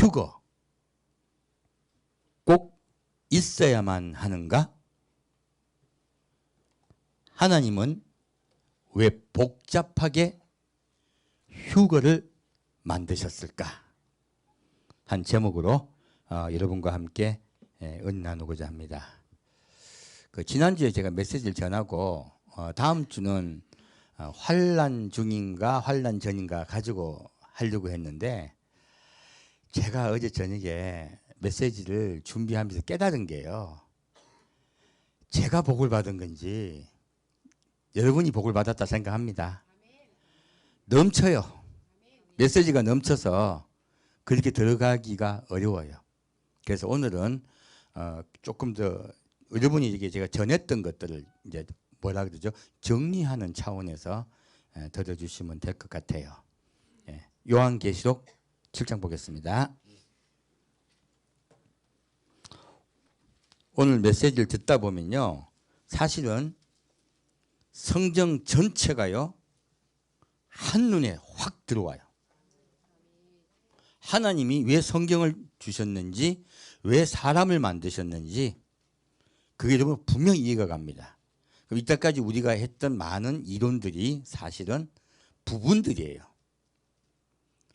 휴거 꼭 있어야만 하는가? 하나님은 왜 복잡하게 휴거를 만드셨을까? 한 제목으로 여러분과 함께 은혜 나누고자 합니다. 지난주에 제가 메시지를 전하고 다음 주는 환난 중인가 환난 전인가 가지고 하려고 했는데 제가 어제 저녁에 메시지를 준비하면서 깨달은 게요. 제가 복을 받은 건지 여러분이 복을 받았다 생각합니다. 넘쳐요. 메시지가 넘쳐서 그렇게 들어가기가 어려워요. 그래서 오늘은 조금 더 여러분이 이게 제가 전했던 것들을 이제 뭐라 그러죠? 정리하는 차원에서 들어주시면 될 것 같아요. 요한계시록 7장 보겠습니다. 오늘 메시지를 듣다 보면요, 사실은 성경 전체가요 한눈에 확 들어와요. 하나님이 왜 성경을 주셨는지, 왜 사람을 만드셨는지 그게 여러분 분명히 이해가 갑니다. 그럼 이때까지 우리가 했던 많은 이론들이 사실은 부분들이에요.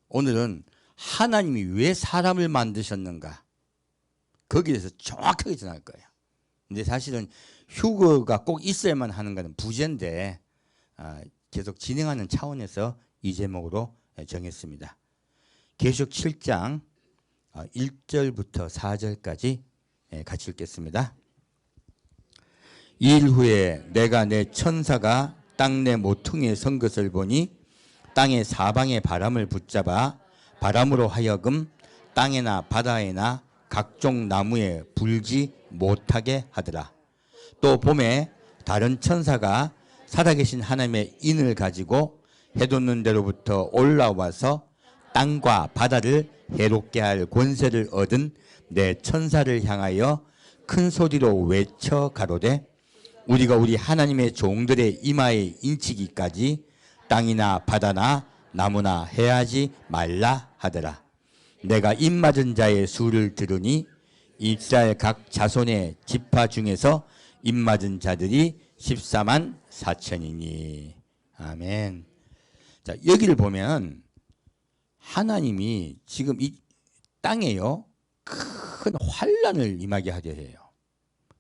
오늘은 하나님이 왜 사람을 만드셨는가, 거기에 대해서 정확하게 전할 거예요. 근데 사실은 휴거가 꼭 있어야만 하는 것은 부재인데 계속 진행하는 차원에서 이 제목으로 정했습니다. 계시록 7장 1절부터 4절까지 같이 읽겠습니다. 이일 후에 내가 내 천사가 땅 내 모퉁이에 선 것을 보니 땅의 사방의 바람을 붙잡아 바람으로 하여금 땅에나 바다에나 각종 나무에 불지 못하게 하더라. 또 봄에 다른 천사가 살아계신 하나님의 인을 가지고 해돋는 데로부터 올라와서 땅과 바다를 해롭게 할 권세를 얻은 내 천사를 향하여 큰 소리로 외쳐 가로되 우리가 우리 하나님의 종들의 이마에 인치기까지 땅이나 바다나 나무나 해하지 말라 하더라. 내가 입맞은 자의 수를 들으니 이스라엘 각 자손의 지파 중에서 입맞은 자들이 14만 4천이니. 아멘. 자, 여기를 보면 하나님이 지금 이 땅에요 큰 환난을 임하게 하려 해요.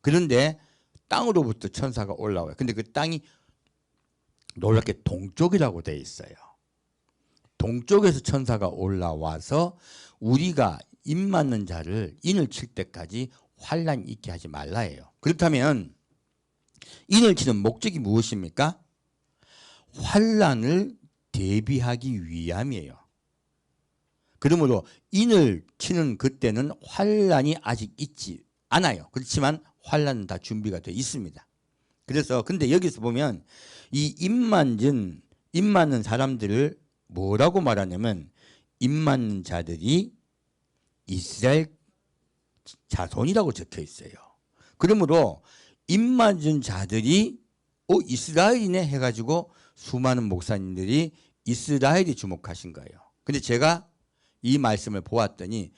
그런데 땅으로부터 천사가 올라와요. 근데 그 땅이 놀랍게 동쪽이라고 되어 있어요. 동쪽에서 천사가 올라와서 우리가 입맞는 자를 인을 칠 때까지 환난이 있게 하지 말라 해요. 그렇다면 인을 치는 목적이 무엇입니까? 환난을 대비하기 위함이에요. 그러므로 인을 치는 그때는 환난이 아직 있지 않아요. 그렇지만 환난은 다 준비가 되어 있습니다. 그래서 근데 여기서 보면 이 입맞는 사람들을 뭐라고 말하냐면 입맞는 자들이 이스라엘 자손이라고 적혀 있어요. 그러므로 입맞은 자들이 이스라엘이네 해가지고 수많은 목사님들이 이스라엘이 주목하신 거예요. 근데 제가 이 말씀을 보았더니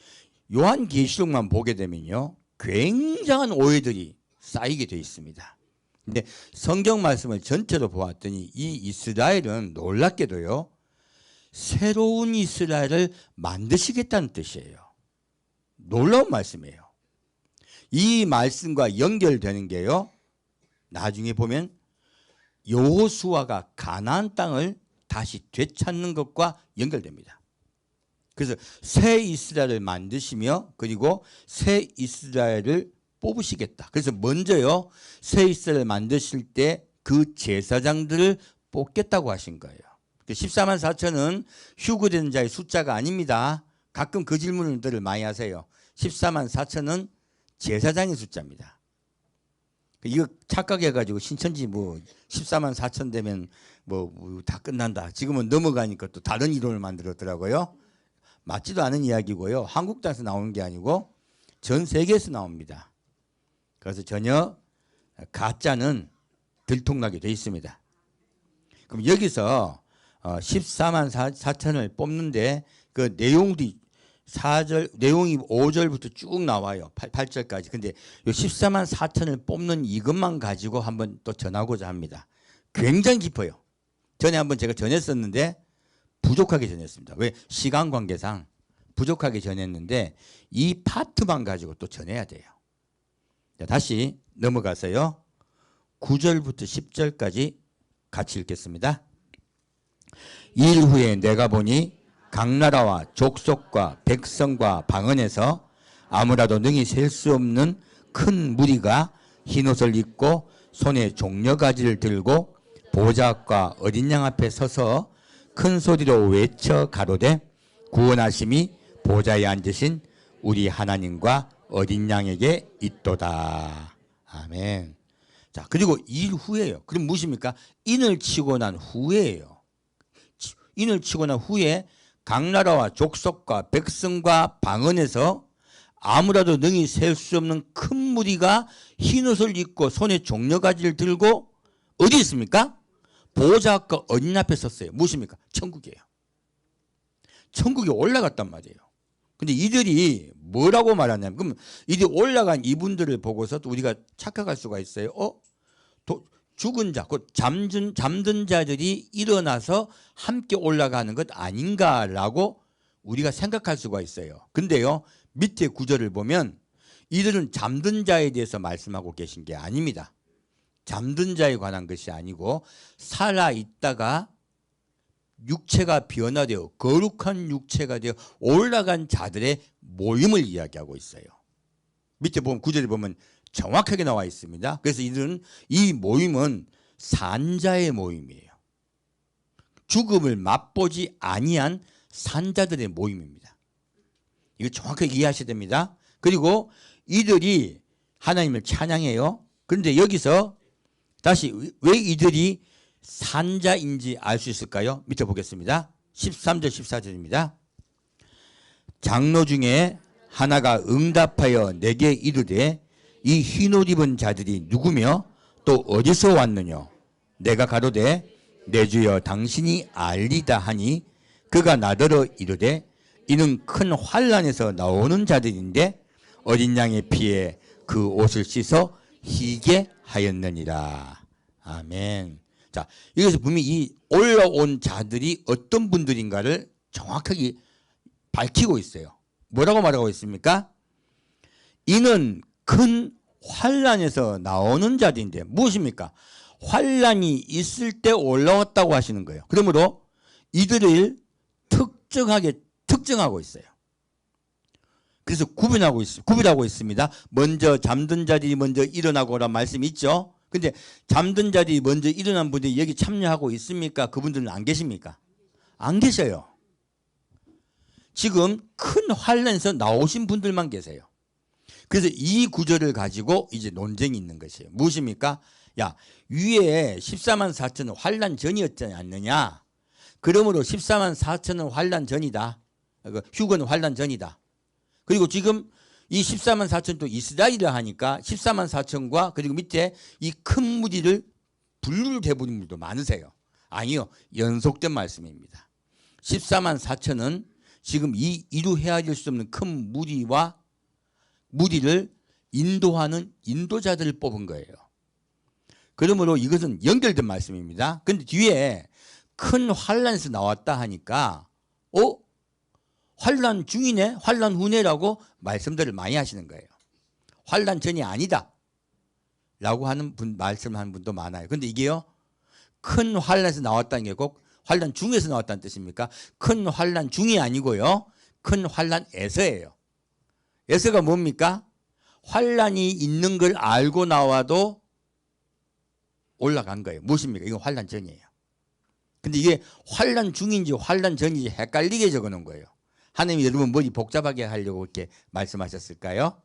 요한계시록만 보게 되면요 굉장한 오해들이 쌓이게 되어 있습니다. 근데 성경 말씀을 전체로 보았더니 이 이스라엘은 놀랍게도요 새로운 이스라엘을 만드시겠다는 뜻이에요. 놀라운 말씀이에요. 이 말씀과 연결되는 게요 나중에 보면 여호수아가 가나안 땅을 다시 되찾는 것과 연결됩니다. 그래서 새 이스라엘을 만드시며 그리고 새 이스라엘을 뽑으시겠다. 그래서 먼저요 새 이스라엘을 만드실 때 그 제사장들을 뽑겠다고 하신 거예요. 14만 4천은 휴거된 자의 숫자가 아닙니다. 가끔 그 질문들을 많이 하세요. 14만 4천은 제사장의 숫자입니다. 이거 착각해가지고 신천지 14만 4천 되면 다 끝난다. 지금은 넘어가니까 또 다른 이론을 만들었더라고요. 맞지도 않은 이야기고요. 한국 땅에서 나오는 게 아니고 전 세계에서 나옵니다. 그래서 전혀 가짜는 들통나게 돼 있습니다. 그럼 여기서 14만 4천을 뽑는데 그 내용들이 4절 내용이 5절부터 쭉 나와요. 8절까지. 근데 요 14만 4천을 뽑는 이것만 가지고 한번 또 전하고자 합니다. 굉장히 깊어요. 전에 한번 제가 전했었는데 부족하게 전했습니다. 왜? 시간 관계상 부족하게 전했는데 이 파트만 가지고 또 전해야 돼요. 자, 다시 넘어가서요. 9절부터 10절까지 같이 읽겠습니다. 일 후에 내가 보니 각 나라와 족속과 백성과 방언에서 아무라도 능히 셀 수 없는 큰 무리가 흰옷을 입고 손에 종려가지를 들고 보좌 앞과 어린 양 앞에 서서 큰 소리로 외쳐 가로되 구원하심이 보좌에 앉으신 우리 하나님과 어린 양에게 있도다. 아멘. 자, 그리고 일 후에요. 그럼 무엇입니까? 인을 치고 난 후에예요. 인을 치고 난 후에 각 나라와 족속과 백성과 방언에서 아무라도 능히 셀 수 없는 큰 무리가 흰옷을 입고 손에 종려가지를 들고 어디 있습니까? 보좌 앞과 어린 앞에 섰어요. 무엇입니까? 천국이에요. 천국에 올라갔단 말이에요. 근데 이들이 뭐라고 말하냐면, 그럼 이들이 올라간 이분들을 보고서 또 우리가 착각할 수가 있어요. 죽은 자, 곧 잠든 자들이 일어나서 함께 올라가는 것 아닌가라고 우리가 생각할 수가 있어요. 근데요, 밑에 구절을 보면 이들은 잠든 자에 대해서 말씀하고 계신 게 아닙니다. 잠든 자에 관한 것이 아니고 살아있다가 육체가 변화되어 거룩한 육체가 되어 올라간 자들의 모임을 이야기하고 있어요. 밑에 보면 구절에 보면 정확하게 나와 있습니다. 그래서 이들은 이 모임은 산자의 모임이에요. 죽음을 맛보지 아니한 산자들의 모임입니다. 이거 정확하게 이해하셔야 됩니다. 그리고 이들이 하나님을 찬양해요. 그런데 여기서 다시 왜 이들이 산자인지 알 수 있을까요? 밑에 보겠습니다. 13절 14절입니다. 장로 중에 하나가 응답하여 내게 이르되 이 흰옷 입은 자들이 누구며 또 어디서 왔느냐? 내가 가로되 내 주여 당신이 알리다 하니 그가 나더러 이르되 이는 큰 환난에서 나오는 자들인데 어린 양의 피에 그 옷을 씻어 희게 하였느니라. 아멘. 자, 여기서 분명히 이 올라온 자들이 어떤 분들인가를 정확하게 밝히고 있어요. 뭐라고 말하고 있습니까? 이는 큰 환난에서 나오는 자들인데 무엇입니까? 환난이 있을 때 올라왔다고 하시는 거예요. 그러므로 이들을 특정하고 있어요. 그래서 구별하고 있습니다. 먼저 잠든 자들이 먼저 일어나고란 말씀이 있죠. 근데 잠든 자들이 먼저 일어난 분들이 여기 참여하고 있습니까? 그분들은 안 계십니까? 안 계셔요. 지금 큰 환난에서 나오신 분들만 계세요. 그래서 이 구절을 가지고 이제 논쟁이 있는 것이에요. 무엇입니까? 야, 위에 14만 4천은 환난 전이었지 않느냐? 그러므로 14만 4천은 환난 전이다. 휴거는 환난 전이다. 그리고 지금 이 14만 4천 또 이스라엘이라 하니까 14만 4천과 그리고 밑에 이 큰 무리를 분류를 해버린 분들도 많으세요. 아니요. 연속된 말씀입니다. 14만 4천은 지금 이 이루 헤아릴 수 없는 큰 무리를 인도하는 인도자들을 뽑은 거예요. 그러므로 이것은 연결된 말씀입니다. 그런데 뒤에 큰 환난에서 나왔다 하니까 환난 중이네, 환난 후네라고 말씀들을 많이 하시는 거예요. 환난 전이 아니다 라고 하는 말씀하는 분도 많아요. 그런데 이게요, 큰 환난에서 나왔다는 게 꼭 환난 중에서 나왔다는 뜻입니까? 큰 환난 중이 아니고요, 큰 환난에서예요. 에서가 뭡니까? 환난이 있는 걸 알고 나와도 올라간 거예요. 무엇입니까? 이건 환난 전이에요. 근데 이게 환난 중인지 환난 전인지 헷갈리게 적어놓은 거예요. 하나님이 여러분 머리 복잡하게 하려고 이렇게 말씀하셨을까요?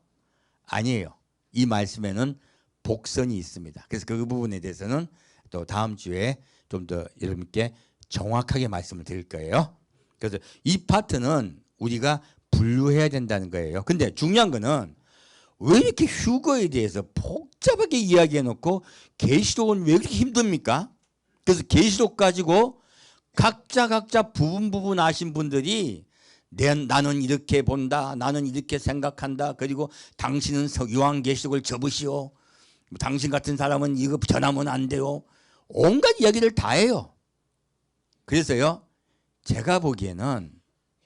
아니에요. 이 말씀에는 복선이 있습니다. 그래서 그 부분에 대해서는 또 다음 주에 좀 더 여러분께 정확하게 말씀을 드릴 거예요. 그래서 이 파트는 우리가 분류해야 된다는 거예요. 근데 중요한 거는 왜 이렇게 휴거에 대해서 복잡하게 이야기해 놓고 계시록은 왜 이렇게 힘듭니까? 그래서 계시록 가지고 각자 부분 아신 분들이 나는 이렇게 본다. 나는 이렇게 생각한다. 그리고 당신은 요한계시록을 접으시오. 당신 같은 사람은 이거 전하면 안 돼요. 온갖 이야기를 다 해요. 그래서요, 제가 보기에는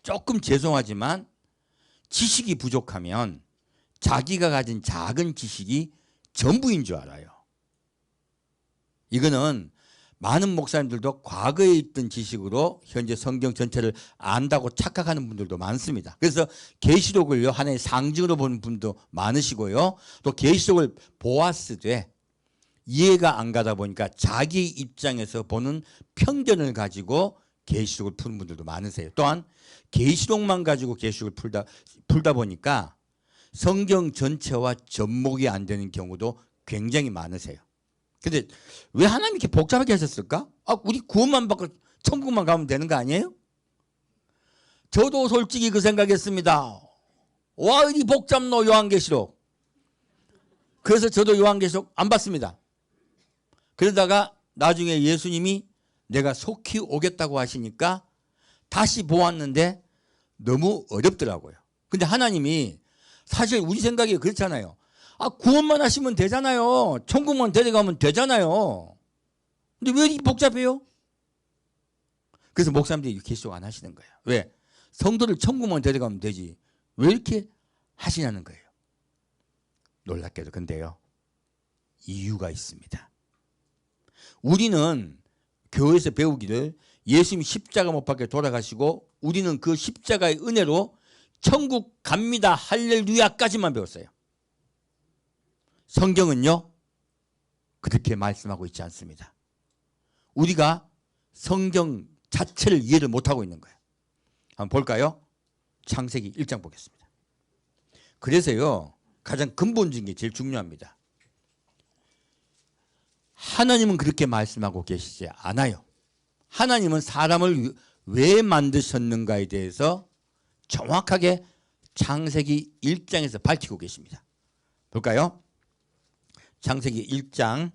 조금 죄송하지만 지식이 부족하면 자기가 가진 작은 지식이 전부인 줄 알아요. 이거는 많은 목사님들도 과거에 있던 지식으로 현재 성경 전체를 안다고 착각하는 분들도 많습니다. 그래서 계시록을요, 하나의 상징으로 보는 분도 많으시고요. 또 계시록을 보았으되 이해가 안 가다 보니까 자기 입장에서 보는 편견을 가지고 계시록을 푸는 분들도 많으세요. 또한 계시록만 가지고 계시록을 풀다 보니까 성경 전체와 접목이 안 되는 경우도 굉장히 많으세요. 근데 왜 하나님이 이렇게 복잡하게 하셨을까? 우리 구원만 받고 천국만 가면 되는 거 아니에요? 저도 솔직히 그 생각했습니다. 와, 이 복잡노 요한계시록. 그래서 저도 요한계시록 안 봤습니다. 그러다가 나중에 예수님이 내가 속히 오겠다고 하시니까 다시 보았는데 너무 어렵더라고요. 근데 하나님이 사실 우리 생각이 그렇잖아요. 구원만 하시면 되잖아요. 천국만 데려가면 되잖아요. 근데 왜 이렇게 복잡해요? 그래서 목사님들이 계시록 안 하시는 거예요. 왜? 성도를 천국만 데려가면 되지. 왜 이렇게 하시냐는 거예요. 놀랍게도 근데요, 이유가 있습니다. 우리는 교회에서 배우기를 예수님이 십자가 못 박혀 돌아가시고 우리는 그 십자가의 은혜로 천국 갑니다 할렐루야까지만 배웠어요. 성경은요, 그렇게 말씀하고 있지 않습니다. 우리가 성경 자체를 이해를 못하고 있는 거예요. 한번 볼까요? 창세기 1장 보겠습니다. 그래서요, 가장 근본적인 게 제일 중요합니다. 하나님은 그렇게 말씀하고 계시지 않아요. 하나님은 사람을 왜 만드셨는가에 대해서 정확하게 창세기 1장에서 밝히고 계십니다. 볼까요? 창세기 1장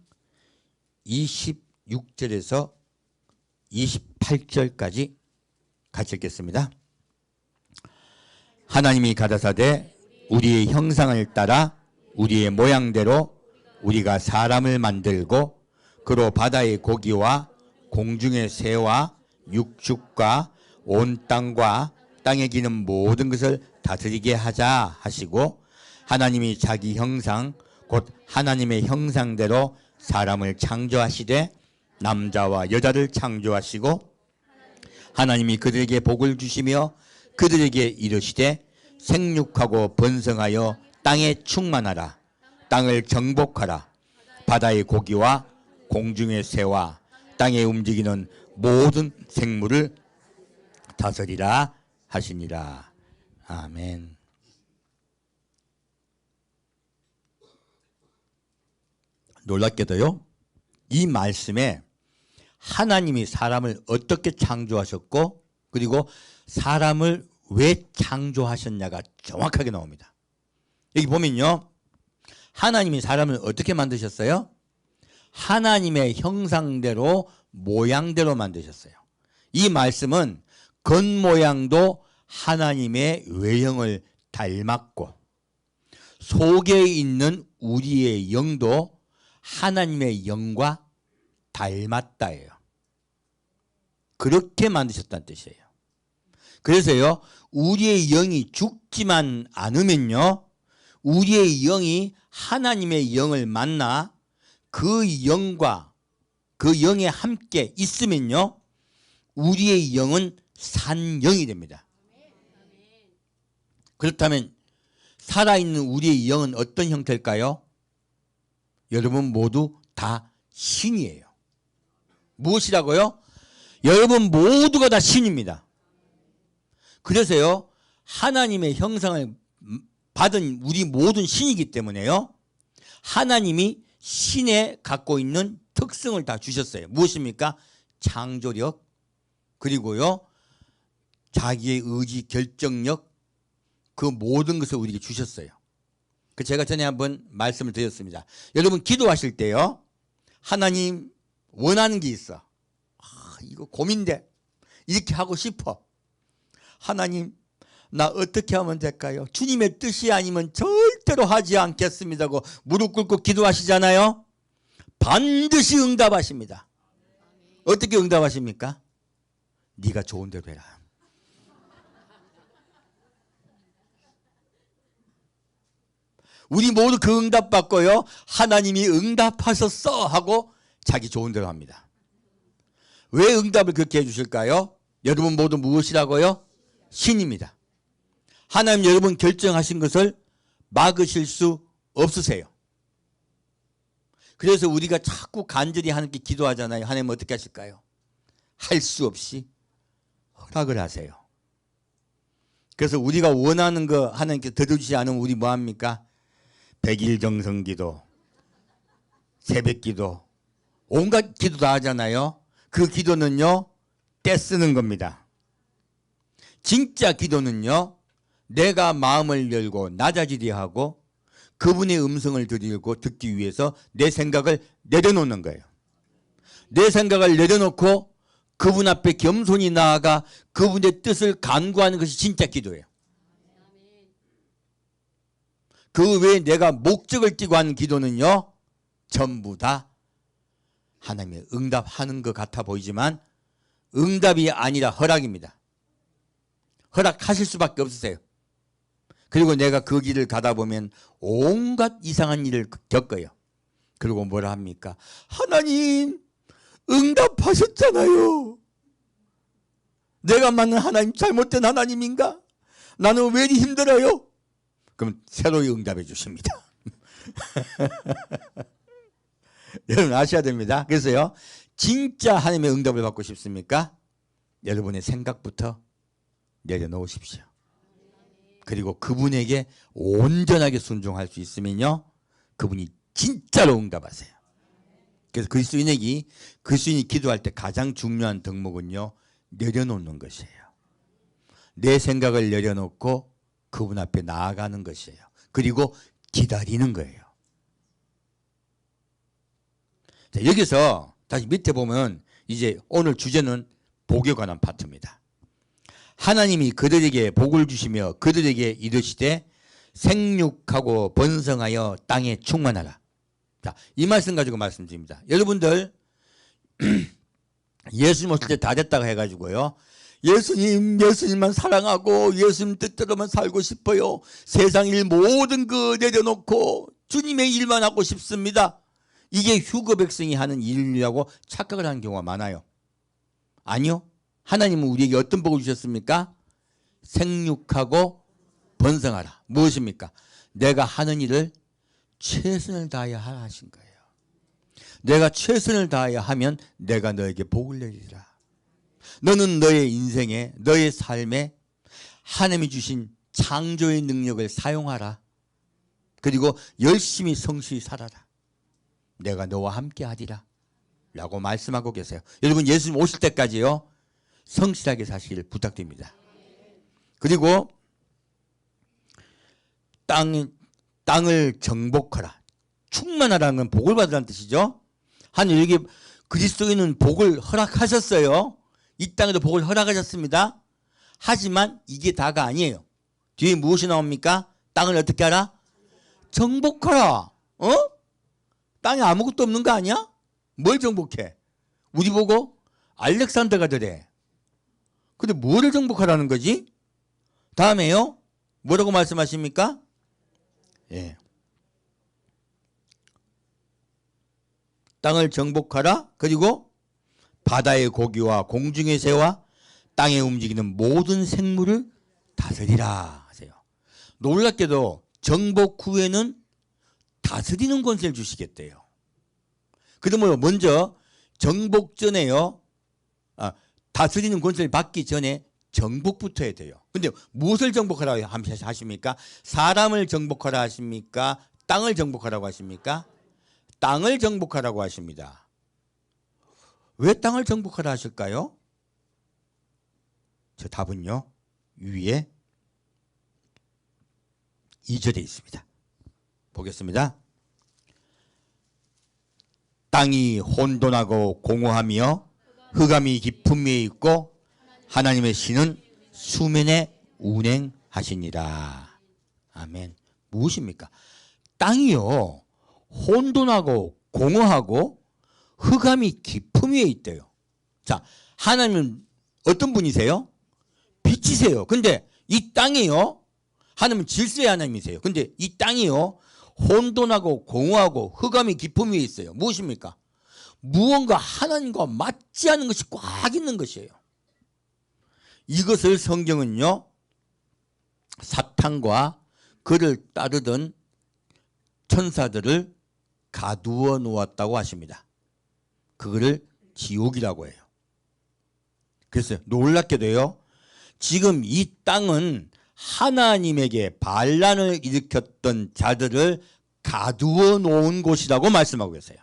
26절에서 28절까지 같이 읽겠습니다. 하나님이 가라사대 우리의 형상을 따라 우리의 모양대로 우리가 사람을 만들고 그로 바다의 고기와 공중의 새와 육축과 온 땅과 땅에 기는 모든 것을 다스리게 하자 하시고, 하나님이 자기 형상 곧 하나님의 형상대로 사람을 창조하시되 남자와 여자를 창조하시고, 하나님이 그들에게 복을 주시며 그들에게 이르시되 생육하고 번성하여 땅에 충만하라. 땅을 정복하라. 바다의 고기와 공중의 새와 땅에 움직이는 모든 생물을 다스리라 하시니라. 아멘. 놀랍게도요, 이 말씀에 하나님이 사람을 어떻게 창조하셨고 그리고 사람을 왜 창조하셨냐가 정확하게 나옵니다. 여기 보면요, 하나님이 사람을 어떻게 만드셨어요? 하나님의 형상대로 모양대로 만드셨어요. 이 말씀은 겉모양도 하나님의 외형을 닮았고 속에 있는 우리의 영도 하나님의 영과 닮았다예요. 그렇게 만드셨다는 뜻이에요. 그래서요, 우리의 영이 죽지만 않으면요, 우리의 영이 하나님의 영을 만나 그 영과 그 영에 함께 있으면요, 우리의 영은 산 영이 됩니다. 그렇다면 살아있는 우리의 영은 어떤 형태일까요? 여러분 모두 다 신이에요. 무엇이라고요? 여러분 모두가 다 신입니다. 그래서요, 하나님의 형상을 받은 우리 모든 신이기 때문에요, 하나님이 신에 갖고 있는 특성을 다 주셨어요. 무엇입니까? 창조력, 그리고요 자기의 의지, 결정력, 그 모든 것을 우리에게 주셨어요. 그 제가 전에 한번 말씀을 드렸습니다. 여러분 기도하실 때요, 하나님 원하는 게 있어. 이거 고민돼. 이렇게 하고 싶어. 하나님 나 어떻게 하면 될까요? 주님의 뜻이 아니면 절대로 하지 않겠습니다고 무릎 꿇고 기도하시잖아요. 반드시 응답하십니다. 어떻게 응답하십니까? 네가 좋은 대로 해라. 우리 모두 그 응답 받고요, 하나님이 응답하셨어 하고 자기 좋은 대로 합니다. 왜 응답을 그렇게 해주실까요? 여러분 모두 무엇이라고요? 신입니다. 하나님 여러분 결정하신 것을 막으실 수 없으세요. 그래서 우리가 자꾸 간절히 하나님께 기도하잖아요. 하나님 어떻게 하실까요? 할 수 없이 허락을 하세요. 그래서 우리가 원하는 거 하나님께 들어주지 않으면 우리 뭐합니까? 백일 정성기도, 새벽기도, 온갖 기도 다 하잖아요. 그 기도는요, 떼쓰는 겁니다. 진짜 기도는요, 내가 마음을 열고 낮아지게 하고 그분의 음성을 듣기 위해서 내 생각을 내려놓는 거예요. 내 생각을 내려놓고 그분 앞에 겸손히 나아가 그분의 뜻을 간구하는 것이 진짜 기도예요. 그 외에 내가 목적을 띠고 하는 기도는요, 전부 다 하나님의 응답하는 것 같아 보이지만 응답이 아니라 허락입니다. 허락하실 수밖에 없으세요. 그리고 내가 그 길을 가다 보면 온갖 이상한 일을 겪어요. 그리고 뭐라 합니까? 하나님 응답하셨잖아요. 내가 만난 하나님 잘못된 하나님인가? 나는 왜 이리 힘들어요? 그럼 새로이 응답해 주십니다. 여러분 아셔야 됩니다. 그래서요, 진짜 하나님의 응답을 받고 싶습니까? 여러분의 생각부터 내려놓으십시오. 그리고 그분에게 온전하게 순종할 수 있으면요, 그분이 진짜로 응답하세요. 그래서 그리스도인이 기도할 때 가장 중요한 덕목은요, 내려놓는 것이에요. 내 생각을 내려놓고 그분 앞에 나아가는 것이에요. 그리고 기다리는 거예요. 자, 여기서 다시 밑에 보면 이제 오늘 주제는 복에 관한 파트입니다. 하나님이 그들에게 복을 주시며 그들에게 이르시되 생육하고 번성하여 땅에 충만하라. 자, 이 말씀 가지고 말씀드립니다. 여러분들 예수님 오실 때 다 됐다고 해가지고요, 예수님만 사랑하고 예수님 뜻대로만 살고 싶어요. 세상 일 모든 거 내려놓고 주님의 일만 하고 싶습니다. 이게 휴거 백성이 하는 일이라고 착각을 하는 경우가 많아요. 아니요. 하나님은 우리에게 어떤 복을 주셨습니까? 생육하고 번성하라. 무엇입니까? 내가 하는 일을 최선을 다하여 하라 하신 거예요. 내가 최선을 다하여 하면 내가 너에게 복을 내리리라. 너는 너의 인생에, 너의 삶에 하나님이 주신 창조의 능력을 사용하라. 그리고 열심히 성실히 살아라. 내가 너와 함께 하리라 라고 말씀하고 계세요. 여러분 예수님 오실 때까지요, 성실하게 사시기를 부탁드립니다. 그리고 땅을 정복하라. 충만하라는 건 복을 받으라는 뜻이죠. 하나님 그리스도인은 복을 허락하셨어요. 이 땅에도 복을 허락하셨습니다. 하지만 이게 다가 아니에요. 뒤에 무엇이 나옵니까? 땅을 어떻게 하라? 정복하라. 땅에 아무것도 없는 거 아니야? 뭘 정복해? 우리 보고 알렉산더가 되래. 근데 뭐를 정복하라는 거지? 다음에요, 뭐라고 말씀하십니까? 예. 땅을 정복하라. 그리고 바다의 고기와 공중의 새와 땅에 움직이는 모든 생물을 다스리라 하세요. 놀랍게도 정복 후에는 다스리는 권세를 주시겠대요. 그러므로 먼저 정복 전에요, 다스리는 권세를 받기 전에 정복부터 해야 돼요. 근데 무엇을 정복하라고 하십니까? 사람을 정복하라 하십니까? 땅을 정복하라고 하십니까? 땅을 정복하라고 하십니다. 왜 땅을 정복하라 하실까요? 저 답은요, 위에 2절에 있습니다. 보겠습니다. 땅이 혼돈하고 공허하며 흑암이 깊음 위에 있고 하나님의 신은 수면에 운행하느니라. 하시니라. 아멘. 무엇입니까? 땅이요 혼돈하고 공허하고 흑암이 깊음 위에 있대요. 자, 하나님은 어떤 분이세요? 빛이세요. 근데 이 땅이요 하나님은 질서의 하나님이세요. 근데 이 땅이요 혼돈하고 공허하고 흑암이 깊음 위에 있어요. 무엇입니까? 무언가 하나님과 맞지 않은 것이 꽉 있는 것이에요. 이것을 성경은요 사탄과 그를 따르던 천사들을 가두어 놓았다고 하십니다. 그거를 지옥이라고 해요. 그래서 놀랍게도요 지금 이 땅은 하나님에게 반란을 일으켰던 자들을 가두어 놓은 곳이라고 말씀하고 계세요.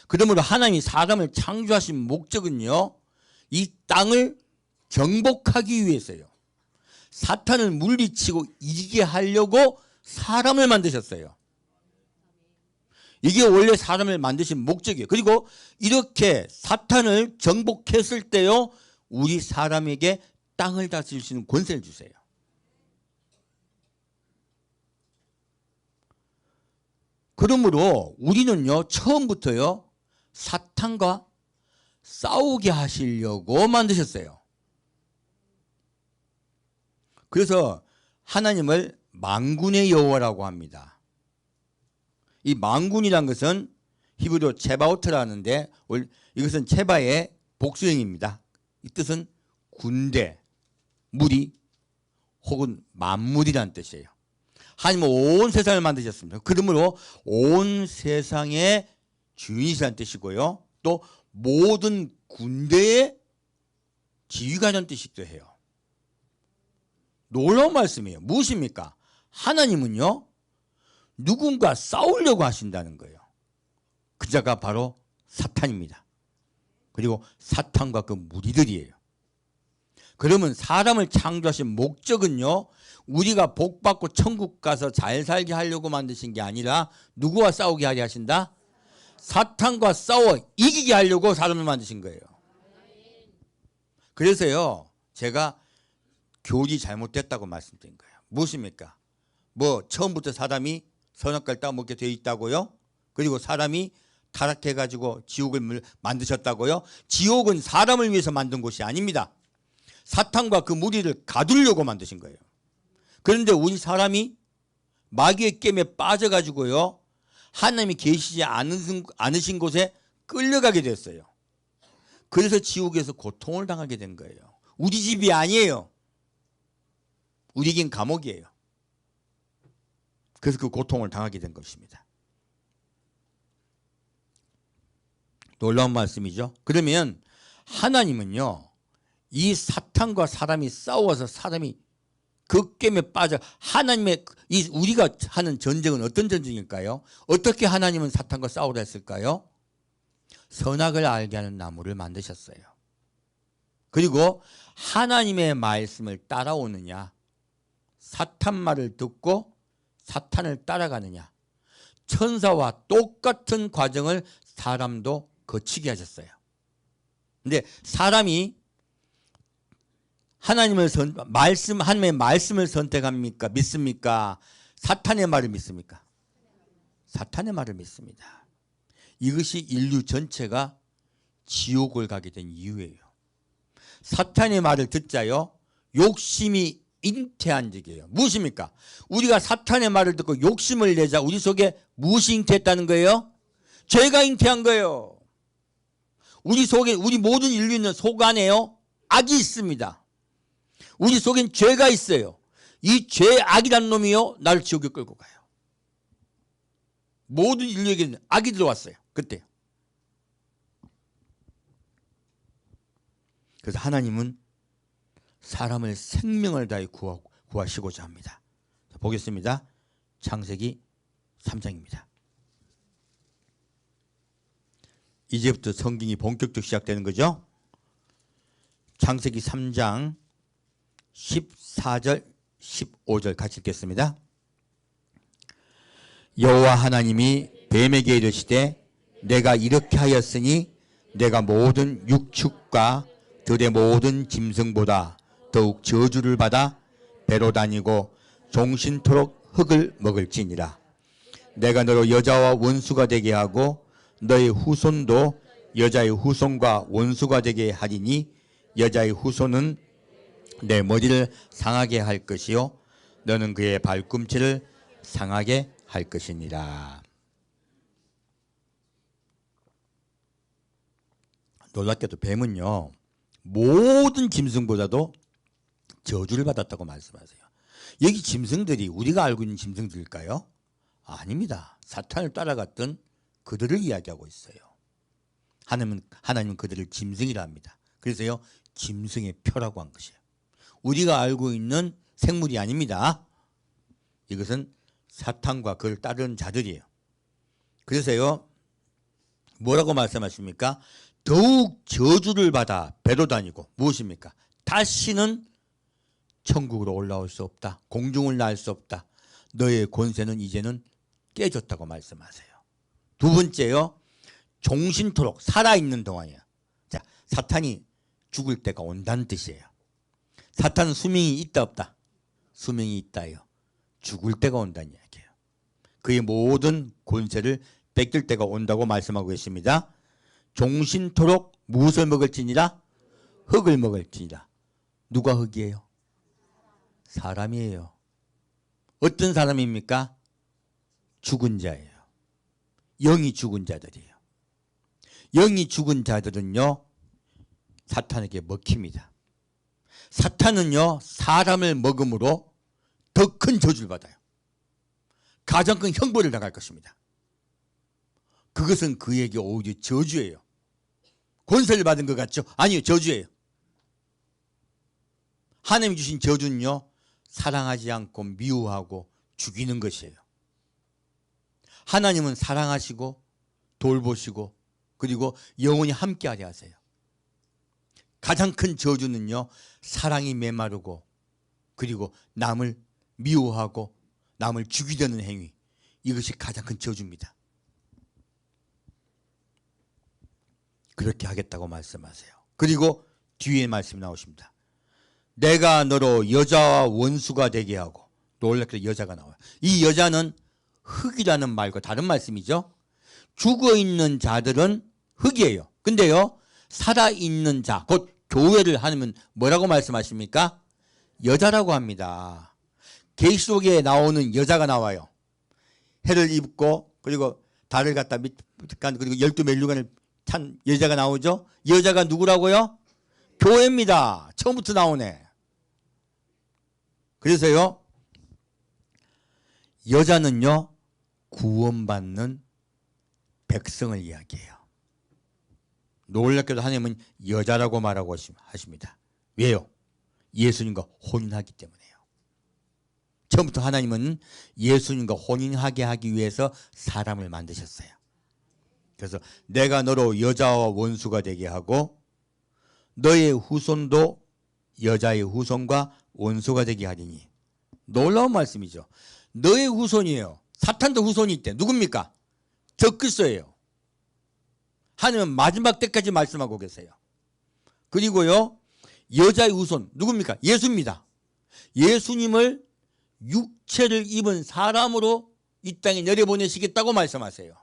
그러므로 하나님이 사람을 창조하신 목적은요 이 땅을 정복하기 위해서요. 사탄을 물리치고 이기게 하려고 사람을 만드셨어요. 이게 원래 사람을 만드신 목적이에요. 그리고 이렇게 사탄을 정복했을 때요 우리 사람에게 땅을 다스릴 수 있는 권세를 주세요. 그러므로 우리는요 처음부터요 사탄과 싸우게 하시려고 만드셨어요. 그래서 하나님을 만군의 여호와라고 합니다. 이 만군이란 것은 히브리어 체바오트라 하는데 이것은 체바의 복수형입니다. 이 뜻은 군대, 무리 혹은 만물이라는 뜻이에요. 하나님은 온 세상을 만드셨습니다. 그러므로 온 세상의 주인이라는 뜻이고요. 또 모든 군대의 지휘관이라는 뜻이기도 해요. 놀라운 말씀이에요. 무엇입니까? 하나님은요 누군가 싸우려고 하신다는 거예요. 그 자가 바로 사탄입니다. 그리고 사탄과 그 무리들이에요. 그러면 사람을 창조하신 목적은요 우리가 복받고 천국 가서 잘 살게 하려고 만드신 게 아니라 누구와 싸우게 하게 하신다? 사탄과 싸워 이기게 하려고 사람을 만드신 거예요. 그래서요 제가 교리 잘못됐다고 말씀드린 거예요. 무엇입니까? 뭐 처음부터 사람이 선악과를 따먹게 되어 있다고요? 그리고 사람이 타락해가지고 지옥을 만드셨다고요? 지옥은 사람을 위해서 만든 곳이 아닙니다. 사탄과 그 무리를 가두려고 만드신 거예요. 그런데 우리 사람이 마귀의 깸에 빠져가지고요 하나님이 계시지 않으신 곳에 끌려가게 됐어요. 그래서 지옥에서 고통을 당하게 된 거예요. 우리 집이 아니에요. 우리에겐 감옥이에요. 그래서 그 고통을 당하게 된 것입니다. 놀라운 말씀이죠. 그러면 하나님은요 이 사탄과 사람이 싸워서 사람이 그 깸에 빠져 하나님의 우리가 하는 전쟁은 어떤 전쟁일까요? 어떻게 하나님은 사탄과 싸우라 했을까요? 선악을 알게 하는 나무를 만드셨어요. 그리고 하나님의 말씀을 따라오느냐 사탄 말을 듣고 사탄을 따라가느냐 천사와 똑같은 과정을 사람도 거치게 하셨어요. 근데 사람이 하나님의 말씀을 선택합니까? 믿습니까? 사탄의 말을 믿습니까? 사탄의 말을 믿습니다. 이것이 인류 전체가 지옥을 가게 된 이유예요. 사탄의 말을 듣자요 욕심이 잉태한 적이에요. 무엇입니까? 우리가 사탄의 말을 듣고 욕심을 내자 우리 속에 무엇이 잉태했다는 거예요? 죄가 잉태한 거예요. 우리 속에 우리 모든 인류는 속 안에요 악이 있습니다. 우리 속엔 죄가 있어요. 이 죄 악이란 놈이요 나를 지옥에 끌고 가요. 모든 인류에게는 악이 들어왔어요. 그때. 그래서 하나님은 사람을 생명을 다해 구하시고자 합니다. 보겠습니다. 창세기 3장입니다. 이제부터 성경이 본격적으로 시작되는 거죠. 창세기 3장 14절 15절 같이 읽겠습니다. 여호와 하나님이 뱀에게 이르시되 내가 이렇게 하였으니 내가 모든 육축과 들의 모든 짐승보다 더욱 저주를 받아 배로 다니고 종신토록 흙을 먹을지니라. 내가 너로 여자와 원수가 되게 하고 너의 후손도 여자의 후손과 원수가 되게 하리니 여자의 후손은 내 머리를 상하게 할 것이요 너는 그의 발꿈치를 상하게 할 것이니라. 놀랍게도 뱀은요 모든 짐승보다도 저주를 받았다고 말씀하세요. 여기 짐승들이 우리가 알고 있는 짐승들일까요? 아닙니다. 사탄을 따라갔던 그들을 이야기하고 있어요. 하나님은 그들을 짐승이라 합니다. 그래서요 짐승의 표라고 한 것이에요. 우리가 알고 있는 생물이 아닙니다. 이것은 사탄과 그를 따르는 자들이에요. 그래서요 뭐라고 말씀하십니까? 더욱 저주를 받아 배로 다니고 무엇입니까? 다시는 천국으로 올라올 수 없다. 공중을 날 수 없다. 너의 권세는 이제는 깨졌다고 말씀하세요. 두 번째요. 종신토록 살아있는 동안이야. 자, 사탄이 죽을 때가 온다는 뜻이에요. 사탄은 수명이 있다 없다? 수명이 있다요. 죽을 때가 온다는 이야기예요. 그의 모든 권세를 뺏길 때가 온다고 말씀하고 있습니다. 종신토록 무엇을 먹을지니라? 흙을 먹을지니라. 누가 흙이에요? 사람이에요. 어떤 사람입니까? 죽은 자예요. 영이 죽은 자들이에요. 영이 죽은 자들은요 사탄에게 먹힙니다. 사탄은요 사람을 먹음으로 더 큰 저주를 받아요. 가장 큰 형벌을 당할 것입니다. 그것은 그에게 오히려 저주예요. 권세를 받은 것 같죠? 아니요, 저주예요. 하나님이 주신 저주는요 사랑하지 않고 미워하고 죽이는 것이에요. 하나님은 사랑하시고 돌보시고 그리고 영원히 함께하게 하세요. 가장 큰 저주는요 사랑이 메마르고 그리고 남을 미워하고 남을 죽이려는 행위, 이것이 가장 큰 저주입니다. 그렇게 하겠다고 말씀하세요. 그리고 뒤에 말씀이 나오십니다. 내가 너로 여자와 원수가 되게 하고, 놀랍게도 여자가 나와요. 이 여자는 흙이라는 말과 다른 말씀이죠. 죽어있는 자들은 흙이에요. 근데요 살아있는 자, 곧 교회를 하면 뭐라고 말씀하십니까? 여자라고 합니다. 계시록에 나오는 여자가 나와요. 해를 입고 그리고 달을 갖다 그리고 12멜류관을 탄 여자가 나오죠. 여자가 누구라고요? 교회입니다. 처음부터 나오네. 그래서요 여자는요 구원받는 백성을 이야기해요. 놀랍게도 하나님은 여자라고 말하고 하십니다. 왜요? 예수님과 혼인하기 때문에요. 처음부터 하나님은 예수님과 혼인하게 하기 위해서 사람을 만드셨어요. 그래서 내가 너로 여자와 원수가 되게 하고 너의 후손도 여자의 후손과 원수가 되게 하리니. 놀라운 말씀이죠. 너의 후손이에요. 사탄도 후손이 있대. 누굽니까? 적그리스도예요. 하나님은 마지막 때까지 말씀하고 계세요. 그리고요 여자의 후손 누굽니까? 예수입니다. 예수님을 육체를 입은 사람으로 이 땅에 내려보내시겠다고 말씀하세요.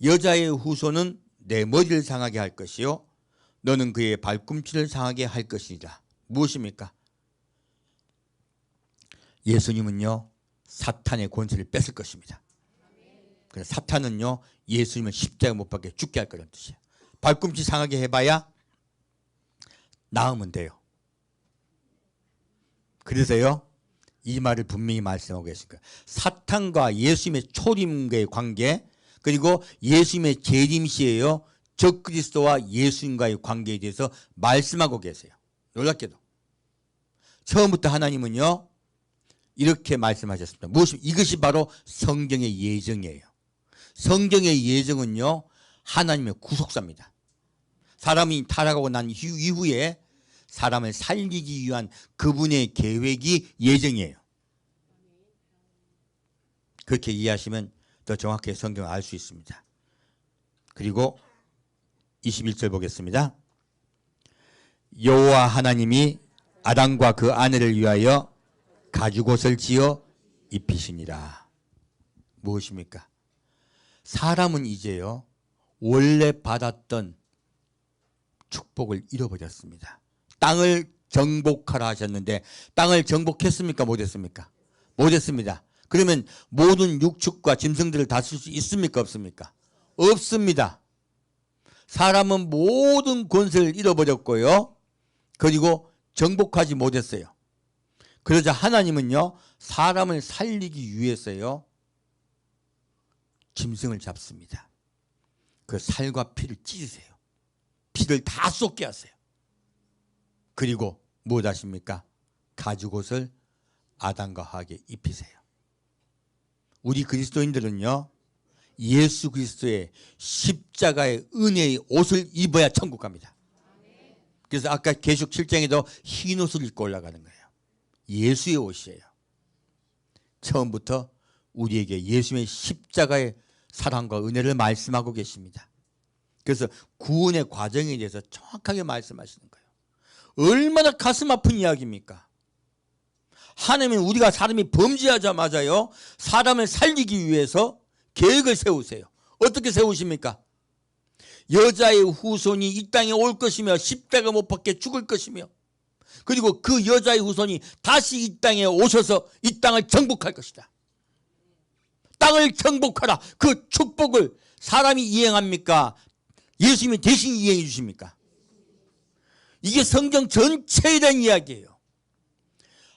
여자의 후손은 내 머리를 상하게 할 것이요 너는 그의 발꿈치를 상하게 할 것이다. 무엇입니까? 예수님은요 사탄의 권세를 뺏을 것입니다. 그래서 사탄은요 예수님을 십자가 못 박게 죽게 할 거라는 뜻이에요. 발꿈치 상하게 해봐야 나으면 돼요. 그래서요 이 말을 분명히 말씀하고 계십니다. 사탄과 예수님의 초림과의 관계, 그리고 예수님의 재림시에요 적그리스도와 예수님과의 관계에 대해서 말씀하고 계세요. 놀랍게도 처음부터 하나님은요 이렇게 말씀하셨습니다. 무엇입니까? 이것이 바로 성경의 예정이에요. 성경의 예정은요 하나님의 구속사입니다. 사람이 타락하고 난 이후에 사람을 살리기 위한 그분의 계획이 예정이에요. 그렇게 이해하시면 더 정확하게 성경을 알 수 있습니다. 그리고 21절 보겠습니다. 여호와 하나님이 아담과 그 아내를 위하여 가죽옷을 지어 입히시니라. 무엇입니까? 사람은 이제요 원래 받았던 축복을 잃어버렸습니다. 땅을 정복하라 하셨는데 땅을 정복했습니까? 못했습니까? 못했습니다. 그러면 모든 육축과 짐승들을 다쓸 수 있습니까? 없습니까? 없습니다. 사람은 모든 권세를 잃어버렸고요. 그리고 정복하지 못했어요. 그러자 하나님은요 사람을 살리기 위해서요 짐승을 잡습니다. 그 살과 피를 찢으세요. 피를 다 쏟게 하세요. 그리고 무엇 하십니까? 가죽옷을 아담과 하와에게 입히세요. 우리 그리스도인들은요 예수 그리스도의 십자가의 은혜의 옷을 입어야 천국 갑니다. 그래서 아까 계시록 7장에도 흰 옷을 입고 올라가는 거예요. 예수의 옷이에요. 처음부터 우리에게 예수의 십자가의 사랑과 은혜를 말씀하고 계십니다. 그래서 구원의 과정에 대해서 정확하게 말씀하시는 거예요. 얼마나 가슴 아픈 이야기입니까? 하나님은 우리가 사람이 범죄하자마자요 사람을 살리기 위해서 계획을 세우세요. 어떻게 세우십니까? 여자의 후손이 이 땅에 올 것이며 십자가 못 박혀 죽을 것이며 그리고 그 여자의 후손이 다시 이 땅에 오셔서 이 땅을 정복할 것이다. 땅을 정복하라. 그 축복을 사람이 이행합니까? 예수님이 대신 이행해 주십니까? 이게 성경 전체에 대한 이야기예요.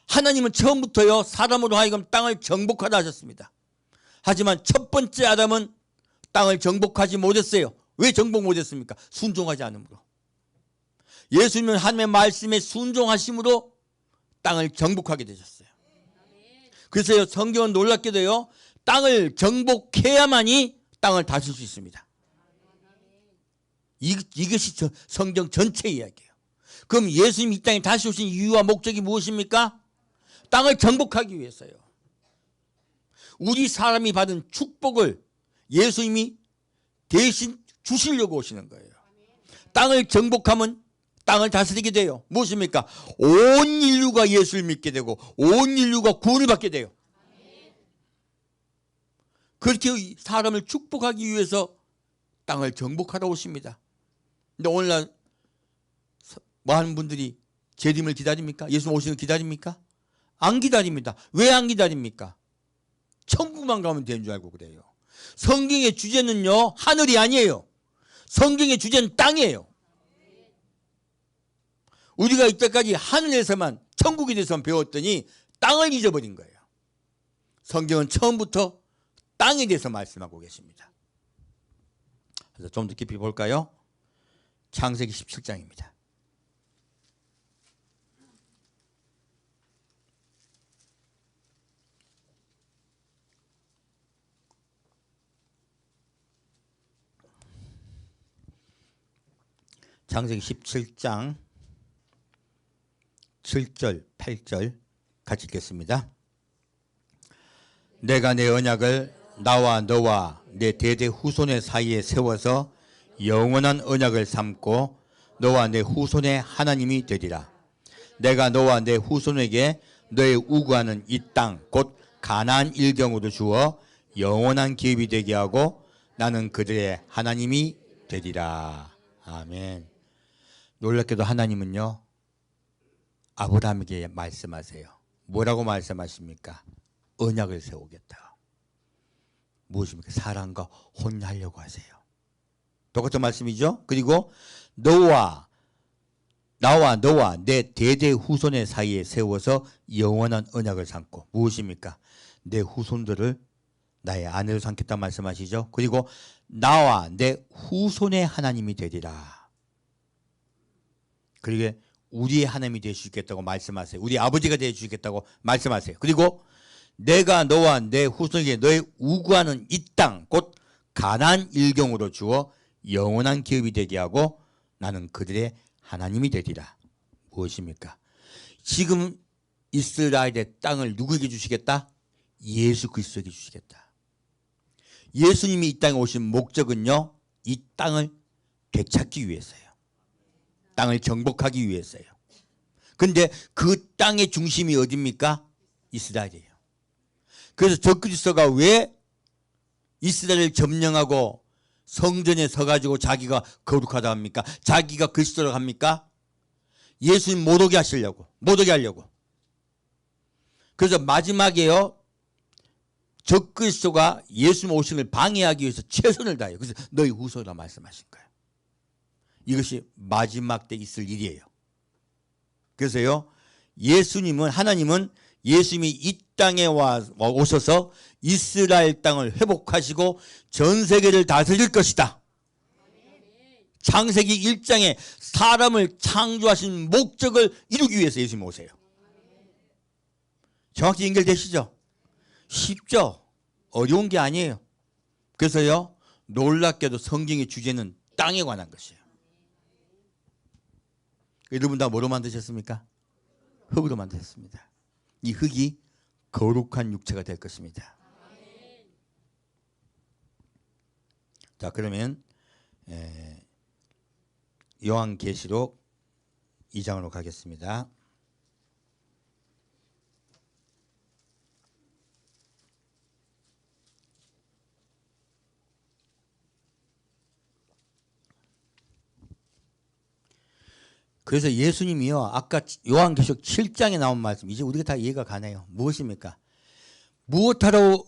하나님은 처음부터요 사람으로 하여금 땅을 정복하라 하셨습니다. 하지만 첫 번째 아담은 땅을 정복하지 못했어요. 왜 정복 못했습니까? 순종하지 않음으로. 예수님은 하나님의 말씀에 순종하심으로 땅을 정복하게 되셨어요. 그래서 성경은 놀랍게도요 땅을 정복해야만이 땅을 다스릴 수 있습니다. 이것이 성경 전체 이야기예요. 그럼 예수님이 이 땅에 다시 오신 이유와 목적이 무엇입니까? 땅을 정복하기 위해서요. 우리 사람이 받은 축복을 예수님이 대신 주시려고 오시는 거예요. 땅을 정복하면 땅을 다스리게 돼요. 무엇입니까? 온 인류가 예수를 믿게 되고 온 인류가 구원을 받게 돼요. 그렇게 사람을 축복하기 위해서 땅을 정복하러 오십니다. 근데 오늘날 많은 분들이 재림을 기다립니까? 예수 오시는 걸 기다립니까? 안 기다립니다. 왜 안 기다립니까? 천국만 가면 되는 줄 알고 그래요. 성경의 주제는요 하늘이 아니에요. 성경의 주제는 땅이에요. 우리가 이때까지 하늘에서만 천국에 대해서만 배웠더니 땅을 잊어버린 거예요. 성경은 처음부터 땅에 대해서 말씀하고 계십니다. 그래서 좀 더 깊이 볼까요? 창세기 17장입니다. 창세기 17장 7절 8절 같이 읽겠습니다. 내가 내 언약을 나와 너와 내 대대 후손의 사이에 세워서 영원한 언약을 삼고 너와 내 후손의 하나님이 되리라. 내가 너와 내 후손에게 너의 우구하는 이 땅 곧 가나안 일경으로 주어 영원한 기업이 되게 하고 나는 그들의 하나님이 되리라. 아멘. 놀랍게도 하나님은요 아브라함에게 말씀하세요. 뭐라고 말씀하십니까? 언약을 세우겠다. 무엇입니까? 사람과 혼인하려고 하세요. 똑같은 말씀이죠. 그리고 나와 너와 내 대대 후손의 사이에 세워서 영원한 언약을 삼고 무엇입니까? 내 후손들을 나의 아내로 삼겠다 말씀하시죠. 그리고 나와 내 후손의 하나님이 되리라. 그리고 우리의 하나님이 되어 주시겠다고 말씀하세요. 우리 아버지가 되어 주시겠다고 말씀하세요. 그리고 내가 너와 내 후손에게 너의 우구하는 이 땅 곧 가나안 일경으로 주어 영원한 기업이 되게 하고 나는 그들의 하나님이 되리라. 무엇입니까? 지금 이스라엘의 땅을 누구에게 주시겠다? 예수 그리스도에게 주시겠다. 예수님이 이 땅에 오신 목적은요 이 땅을 되찾기 위해서예요. 땅을 정복하기 위해서요. 근데 그 땅의 중심이 어디입니까? 이스라엘이에요. 그래서 적그리스도가 왜 이스라엘을 점령하고 성전에 서가지고 자기가 거룩하다 합니까? 자기가 그리스도라고 합니까? 예수님 못 오게 하시려고, 못 오게 하려고. 그래서 마지막에요, 적그리스도가 예수님 오심을 방해하기 위해서 최선을 다해요. 그래서 너희 후손이라 말씀하신 거예요. 이것이 마지막 때 있을 일이에요. 그래서요, 하나님은 예수님이 이 땅에 오셔서 이스라엘 땅을 회복하시고 전 세계를 다스릴 것이다. 창세기 1장에 사람을 창조하신 목적을 이루기 위해서 예수님 오세요. 정확히 연결되시죠? 쉽죠? 어려운 게 아니에요. 그래서요, 놀랍게도 성경의 주제는 땅에 관한 것이에요. 여러분 다 뭐로 만드셨습니까? 흙으로 만드셨습니다. 이 흙이 거룩한 육체가 될 것입니다. 자, 그러면 요한계시록 2장으로 가겠습니다. 그래서 예수님이요, 아까 요한계시록 7장에 나온 말씀, 이제 우리가 다 이해가 가네요. 무엇입니까? 무엇하러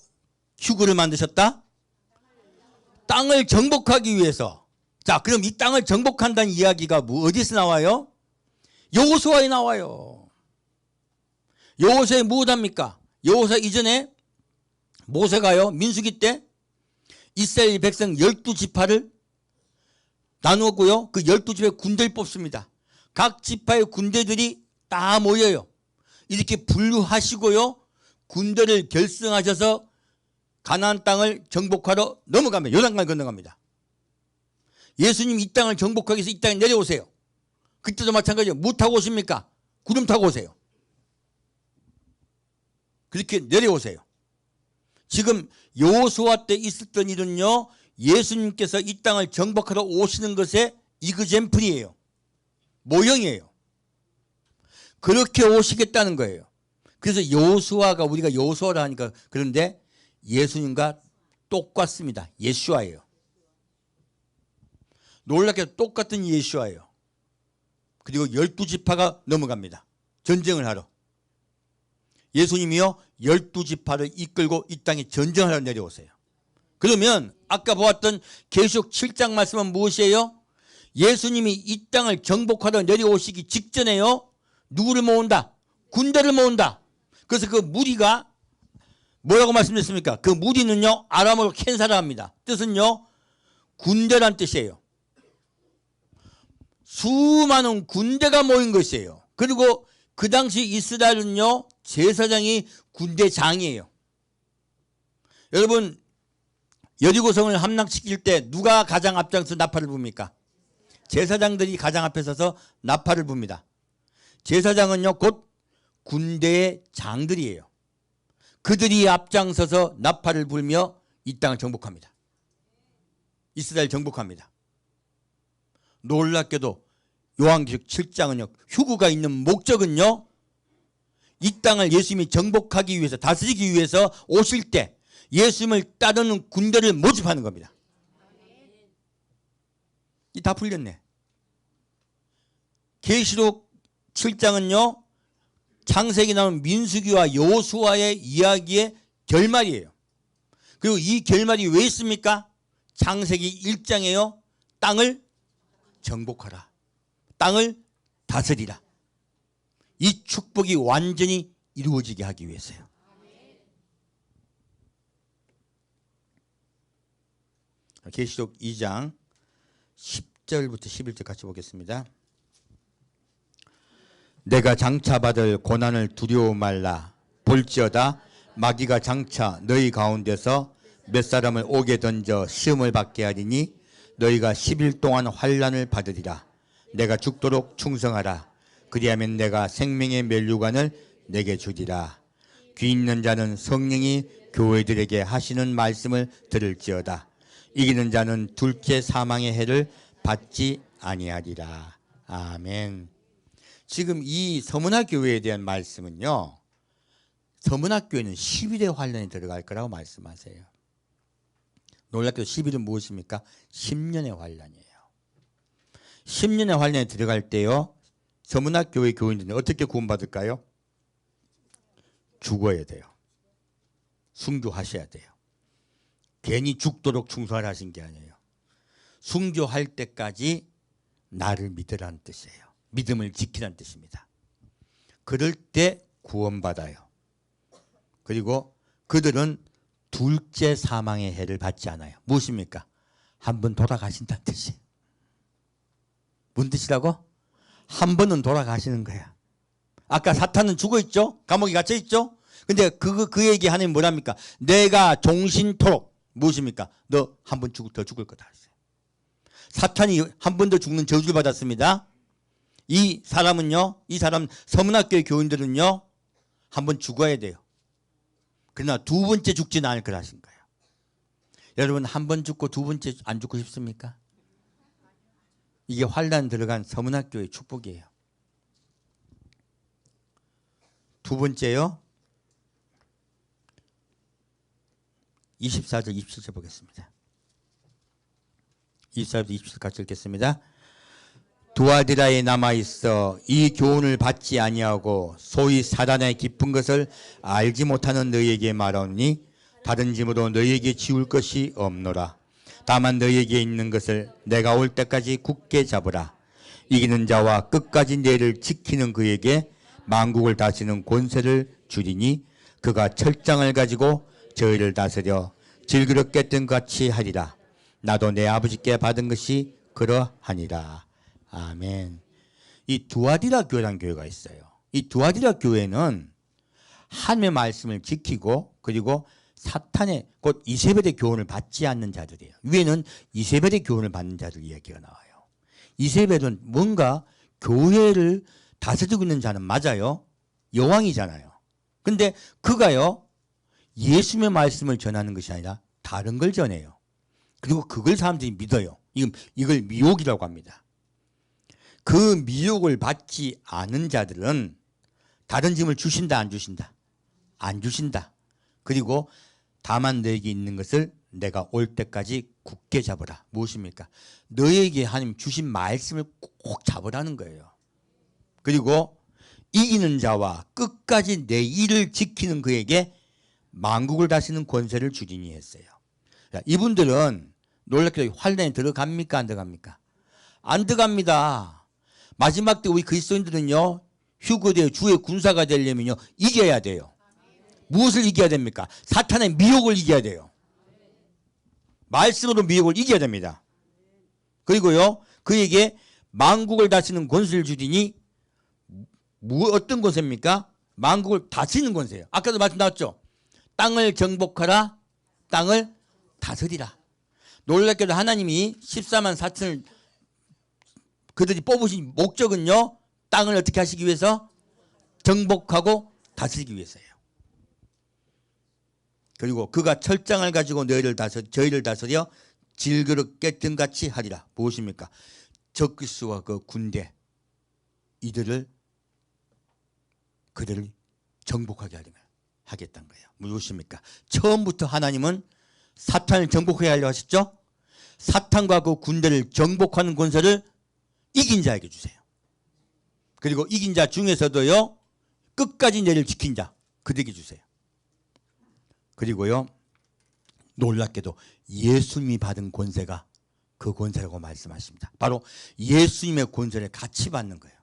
휴거를 만드셨다? 땅을 정복하기 위해서. 자, 그럼 이 땅을 정복한다는 이야기가 어디서 나와요? 여호수아에 나와요. 여호수아에 무엇합니까? 여호수아 이전에 모세가요, 민수기 때 이스라엘 백성 12지파를 나누었고요, 그 12지파의 군대를 뽑습니다. 각 지파의 군대들이 다 모여요. 이렇게 분류하시고요, 군대를 결성하셔서 가나안 땅을 정복하러 넘어갑니다. 요단강을 건너갑니다. 예수님 이 땅을 정복하기 위해서 이 땅에 내려오세요. 그때도 마찬가지예요. 뭐 타고 오십니까? 구름 타고 오세요. 그렇게 내려오세요. 지금 여호수아 때 있었던 일은요, 예수님께서 이 땅을 정복하러 오시는 것의 이그젬플이에요. 모형이에요. 그렇게 오시겠다는 거예요. 그래서 여호수아가, 우리가 여호수아라 하니까 그런데 예수님과 똑같습니다. 예수아예요. 놀랍게도 똑같은 예수아예요. 그리고 12지파가 넘어갑니다. 전쟁을 하러. 예수님이요, 12지파를 이끌고 이 땅에 전쟁하러 내려오세요. 그러면 아까 보았던 계시록 7장 말씀은 무엇이에요? 예수님이 이 땅을 정복하러 내려오시기 직전에요, 누구를 모은다? 군대를 모은다. 그래서 그 무리가 뭐라고 말씀드렸습니까? 그 무리는요, 아람어로 켄사라 합니다. 뜻은요, 군대란 뜻이에요. 수많은 군대가 모인 것이에요. 그리고 그 당시 이스라엘은요, 제사장이 군대장이에요. 여러분, 여리고성을 함락시킬 때 누가 가장 앞장서 나팔을 붑니까? 제사장들이 가장 앞에 서서 나팔을 붑니다. 제사장은요, 곧 군대의 장들이에요. 그들이 앞장서서 나팔을 불며 이 땅을 정복합니다. 이스라엘 정복합니다. 놀랍게도 요한계시록 7장은요, 휴거가 있는 목적은요, 이 땅을 예수님이 정복하기 위해서, 다스리기 위해서 오실 때 예수님을 따르는 군대를 모집하는 겁니다. 이 다 풀렸네. 계시록 7장은요, 창세기 나온 민수기와 여호수아의 이야기의 결말이에요. 그리고 이 결말이 왜 있습니까? 창세기 1장에요, 땅을 정복하라, 땅을 다스리라. 이 축복이 완전히 이루어지게 하기 위해서요. 계시록 2장 10절부터 11절 같이 보겠습니다. 내가 장차 받을 고난을 두려워 말라. 볼지어다 마귀가 장차 너희 가운데서 몇 사람을 옥에 던져 시험을 받게 하리니 너희가 10일 동안 환난을 받으리라. 내가 죽도록 충성하라. 그리하면 내가 생명의 면류관을 내게 주리라. 귀 있는 자는 성령이 교회들에게 하시는 말씀을 들을지어다. 이기는 자는 둘째 사망의 해를 받지 아니하리라. 아멘. 지금 이 서문화교회에 대한 말씀은요, 서문화교회는 10일의 환란이 들어갈 거라고 말씀하세요. 놀랍게도 10일은 무엇입니까? 10년의 환란이에요. 10년의 환란에 들어갈 때요, 서문화교회 교인들은 어떻게 구원받을까요? 죽어야 돼요. 순교하셔야 돼요. 괜히 죽도록 충성을 하신 게 아니에요. 순교할 때까지 나를 믿으라는 뜻이에요. 믿음을 지키라는 뜻입니다. 그럴 때 구원받아요. 그리고 그들은 둘째 사망의 해를 받지 않아요. 무엇입니까? 한 번 돌아가신다는 뜻이에요. 뭔 뜻이라고? 한 번은 돌아가시는 거야. 아까 사탄은 죽어있죠? 감옥에 갇혀있죠? 근데 그 얘기 하나님 뭐랍니까? 내가 종신토록 무엇입니까? 너 한 번 더 죽을 거다. 사탄이 한 번 더 죽는 저주를 받았습니다. 이 사람은요, 이 사람 서문학교의 교인들은요, 한 번 죽어야 돼요. 그러나 두 번째 죽지는 않을 거라 하신 거예요. 여러분 한 번 죽고 두 번째 안 죽고 싶습니까? 이게 환난 들어간 서문학교의 축복이에요. 두 번째요. 24절 27절 보겠습니다. 24절 27절 같이 읽겠습니다. 두아디라에 남아있어 이 교훈을 받지 아니하고 소위 사단의 깊은 것을 알지 못하는 너희에게 말하오니 다른 짐으로 너희에게 지울 것이 없노라. 다만 너희에게 있는 것을 내가 올 때까지 굳게 잡으라. 이기는 자와 끝까지 내를 지키는 그에게 만국을 다스리는 권세를 주리니 그가 철장을 가지고 저희를 다스려 질그릇 깨뜨린 같이 하리라. 나도 내 아버지께 받은 것이 그러하니라. 아멘. 이 두아디라 교회라는 교회가 있어요. 이 두아디라 교회는 하나님의 말씀을 지키고 그리고 사탄의 곧 이세벨의 교훈을 받지 않는 자들이에요. 위에는 이세벨의 교훈을 받는 자들 이야기가 나와요. 이세벨은 뭔가 교회를 다스리고 있는 자는 맞아요. 여왕이잖아요. 근데 그가요, 예수님의 말씀을 전하는 것이 아니라 다른 걸 전해요. 그리고 그걸 사람들이 믿어요. 이걸 미혹이라고 합니다. 그 미혹을 받지 않은 자들은 다른 짐을 주신다 안 주신다? 안 주신다. 그리고 다만 너에게 있는 것을 내가 올 때까지 굳게 잡으라. 무엇입니까? 너에게 하나님 주신 말씀을 꼭 잡으라는 거예요. 그리고 이기는 자와 끝까지 내 일을 지키는 그에게 만국을 다스리는 권세를 주리니 했어요. 이분들은 놀랍게도 환란에 들어갑니까 안 들어갑니까? 안 들어갑니다. 마지막 때 우리 그리스도인들은요, 휴거되어 주의 군사가 되려면요 이겨야 돼요. 무엇을 이겨야 됩니까? 사탄의 미혹을 이겨야 돼요. 말씀으로 미혹을 이겨야 됩니다. 그리고요, 그에게 만국을 다스리는 권세를 주리니 어떤 권세입니까? 만국을 다스리는 권세예요. 아까도 말씀 나왔죠? 땅을 정복하라, 땅을 다스리라. 놀랍게도 하나님이 14만 4천을 그들이 뽑으신 목적은요, 땅을 어떻게 하시기 위해서? 정복하고 다스리기 위해서예요. 그리고 그가 철장을 가지고 저희를 다스려 질그릇 깨뜨린 같이 하리라. 무엇입니까? 적그리스도와 그 군대 그들을 정복하게 하겠다는 거예요. 무엇입니까? 처음부터 하나님은 사탄을 정복해야 하려고 하셨죠? 사탄과 그 군대를 정복하는 권세를 이긴 자에게 주세요. 그리고 이긴 자 중에서도요, 끝까지 내를 지킨 자 그들에게 주세요. 그리고요, 놀랍게도 예수님이 받은 권세가 그 권세라고 말씀하십니다. 바로 예수님의 권세를 같이 받는 거예요.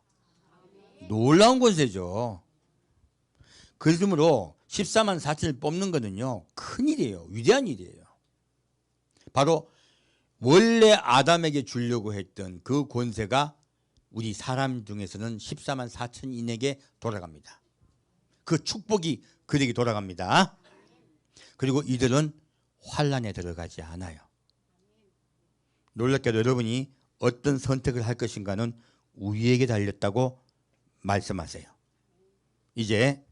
놀라운 권세죠. 그러므로 14만 4천을 뽑는 거는요, 큰일이에요. 위대한 일이에요. 바로 원래 아담에게 주려고 했던 그 권세가 우리 사람 중에서는 14만 4천인에게 돌아갑니다. 그 축복이 그들에게 돌아갑니다. 그리고 이들은 환란에 들어가지 않아요. 놀랍게도 여러분이 어떤 선택을 할 것인가는 우리에게 달렸다고 말씀하세요. 이제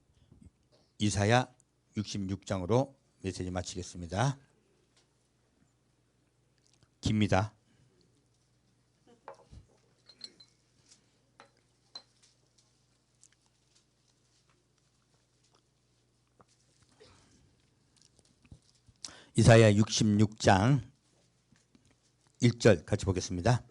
이사야 66장으로 메시지 마치겠습니다. 깁니다. 이사야 66장 1절 같이 보겠습니다.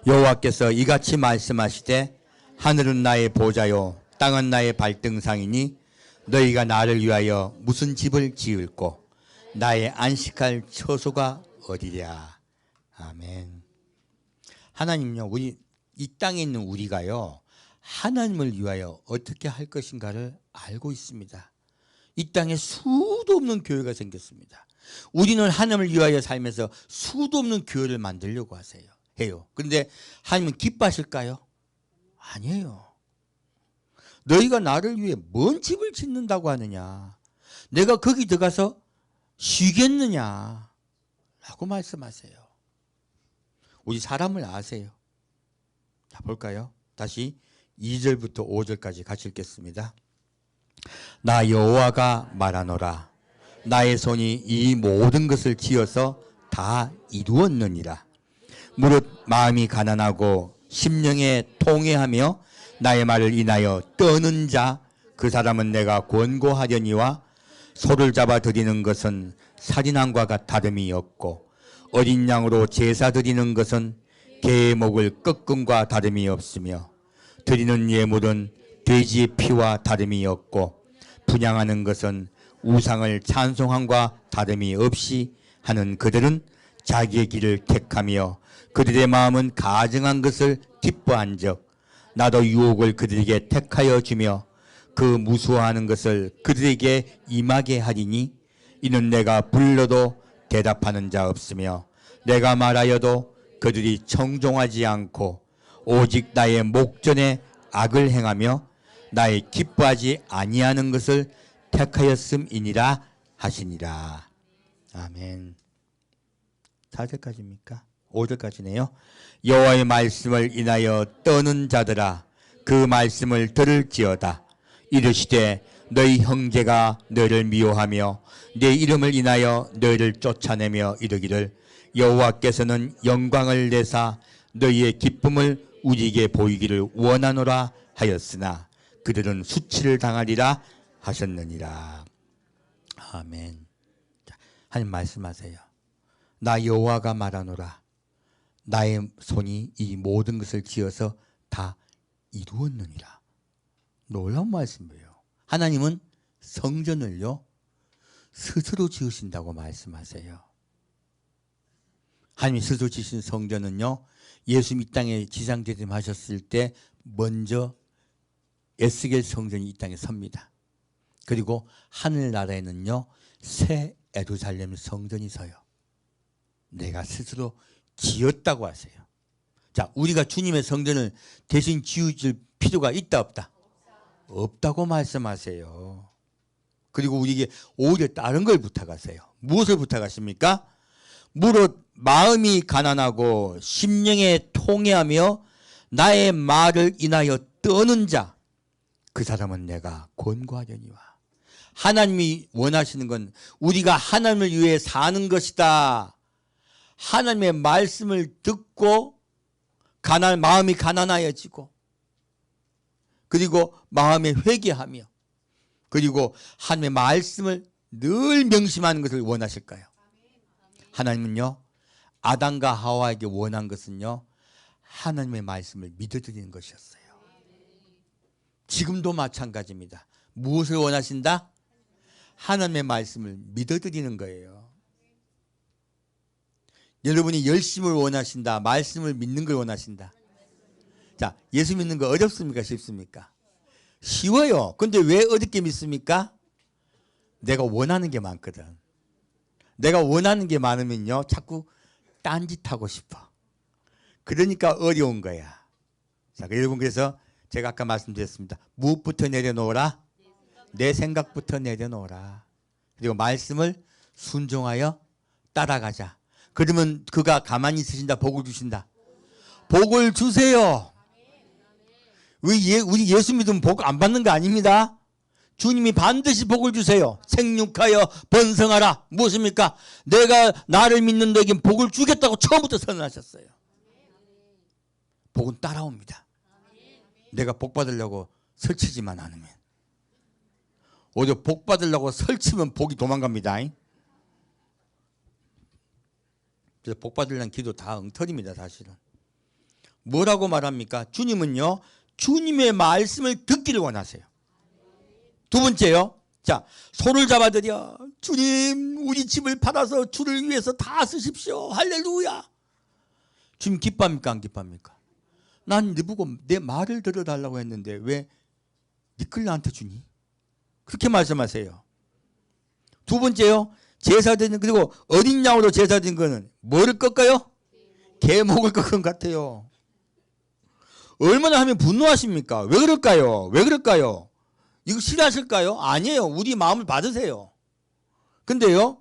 여호와께서 이같이 말씀하시되 하늘은 나의 보좌요 땅은 나의 발등상이니 너희가 나를 위하여 무슨 집을 지을꼬 나의 안식할 처소가 어디랴. 아멘. 하나님요, 우리 이 땅에 있는 우리가요 하나님을 위하여 어떻게 할 것인가를 알고 있습니다. 이 땅에 수도 없는 교회가 생겼습니다. 우리는 하나님을 위하여 살면서 수도 없는 교회를 만들려고 해요. 그런데 하나님은 기뻐하실까요? 아니에요. 너희가 나를 위해 뭔 집을 짓는다고 하느냐, 내가 거기 들어가서 쉬겠느냐 라고 말씀하세요. 우리 사람을 아세요. 자, 볼까요? 다시 2절부터 5절까지 같이 읽겠습니다. 나 여호와가 말하노라. 나의 손이 이 모든 것을 지어서 다 이루었느니라. 무릇 마음이 가난하고 심령에 통회하며 나의 말을 인하여 떠는 자, 그 사람은 내가 권고하려니와 소를 잡아 드리는 것은 살인함과 다름이 없고 어린 양으로 제사 드리는 것은 개의 목을 꺾음과 다름이 없으며 드리는 예물은 돼지의 피와 다름이 없고 분향하는 것은 우상을 찬송함과 다름이 없이 하는 그들은 자기의 길을 택하며 그들의 마음은 가증한 것을 기뻐한즉 나도 유혹을 그들에게 택하여 주며 그 무수하는 것을 그들에게 임하게 하리니 이는 내가 불러도 대답하는 자 없으며 내가 말하여도 그들이 청종하지 않고 오직 나의 목전에 악을 행하며 나의 기뻐하지 아니하는 것을 택하였음이니라 하시니라. 아멘. 4절까지입니까? 5절까지네요. 여호와의 말씀을 인하여 떠는 자들아 그 말씀을 들을지어다. 이르시되 너희 형제가 너희를 미워하며 내 이름을 인하여 너희를 쫓아내며 이르기를 여호와께서는 영광을 내사 너희의 기쁨을 우리에게 보이기를 원하노라 하였으나 그들은 수치를 당하리라 하셨느니라. 아멘. 하나님 말씀하세요. 나 여호와가 말하노라. 나의 손이 이 모든 것을 지어서 다 이루었느니라. 놀라운 말씀이에요. 하나님은 성전을요 스스로 지으신다고 말씀하세요. 하나님이 스스로 지으신 성전은요 예수님 이 땅에 지상재림하셨을 때 먼저 에스겔 성전이 이 땅에 섭니다. 그리고 하늘나라에는요 새 예루살렘 성전이 서요. 내가 스스로 지었다고 하세요. 자, 우리가 주님의 성전을 대신 지어줄 필요가 있다 없다? 없다고 말씀하세요. 그리고 우리에게 오히려 다른 걸 부탁하세요. 무엇을 부탁하십니까? 무릇 마음이 가난하고 심령에 통회하며 나의 말을 인하여 떠는 자, 그 사람은 내가 권고하려니와. 하나님이 원하시는 건 우리가 하나님을 위해 사는 것이다. 하나님의 말씀을 듣고 마음이 가난하여지고 그리고 마음에 회개하며 그리고 하나님의 말씀을 늘 명심하는 것을 원하실까요? 하나님은요 아담과 하와에게 원한 것은요 하나님의 말씀을 믿어드리는 것이었어요. 지금도 마찬가지입니다. 무엇을 원하신다? 하나님의 말씀을 믿어드리는 거예요. 여러분이 열심을 원하신다, 말씀을 믿는 걸 원하신다. 자, 예수 믿는 거 어렵습니까? 쉽습니까? 쉬워요. 근데 왜 어렵게 믿습니까? 내가 원하는 게 많거든. 내가 원하는 게 많으면요 자꾸 딴짓하고 싶어. 그러니까 어려운 거야. 자, 여러분, 그래서 제가 아까 말씀드렸습니다. 무엇부터 내려놓으라? 내 생각부터 내려놓으라. 그리고 말씀을 순종하여 따라가자. 그러면 그가 가만히 있으신다, 복을 주신다. 복을 주세요. 우리 예수 믿으면 복 안 받는 거 아닙니다. 주님이 반드시 복을 주세요. 생육하여 번성하라. 무엇입니까? 내가 나를 믿는 너에게 복을 주겠다고 처음부터 선언하셨어요. 복은 따라옵니다. 내가 복 받으려고 설치지만 않으면. 오히려 복 받으려고 설치면 복이 도망갑니다. 그래서 복 받으려는 기도 다 엉터리입니다. 사실은. 뭐라고 말합니까? 주님은요, 주님의 말씀을 듣기를 원하세요. 두 번째요, 자, 손을 잡아드려. 주님, 우리 집을 팔아서 주를 위해서 다 쓰십시오. 할렐루야. 주님 기뻐합니까? 안 기뻐합니까? 난 너보고 내 말을 들어달라고 했는데 왜 니끌 나한테 주니? 그렇게 말씀하세요. 두 번째요, 제사 드리는, 그리고 어린 양으로 제사 드리는 거는 뭐를 꺾어요? 개목을 꺾은 것 같아요. 얼마나 하면 분노하십니까? 왜 그럴까요? 왜 그럴까요? 이거 싫어하실까요? 아니에요. 우리 마음을 받으세요. 근데요,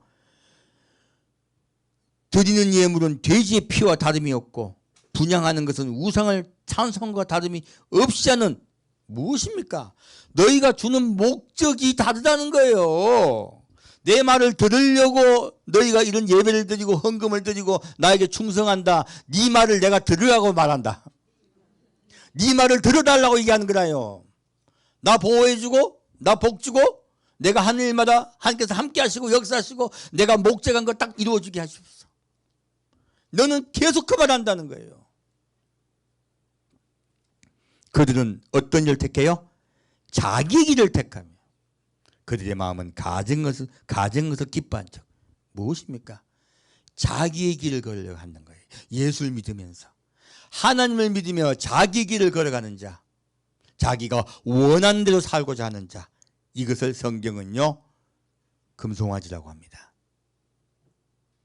드리는 예물은 돼지의 피와 다름이 없고 분향하는 것은 우상을 찬송과 다름이 없이 하는 무엇입니까? 너희가 주는 목적이 다르다는 거예요. 내 말을 들으려고 너희가 이런 예배를 드리고 헌금을 드리고 나에게 충성한다. 네 말을 내가 들으라고 말한다. 네 말을 들어달라고 얘기하는 거라요. 나 보호해주고 나 복주고 내가 하는 일마다 하나님께서 함께 하시고 역사하시고 내가 목적한 걸 딱 이루어주게 하시옵소서. 너는 계속 그 말 한다는 거예요. 그들은 어떤 일을 택해요? 자기 길을 택하며 그들의 마음은 가진 것을 기뻐한 척. 무엇입니까? 자기의 길을 걸으려고 하는 거예요. 예수를 믿으면서 하나님을 믿으며 자기 길을 걸어가는 자, 자기가 원하는 대로 살고자 하는 자, 이것을 성경은요 금송아지라고 합니다.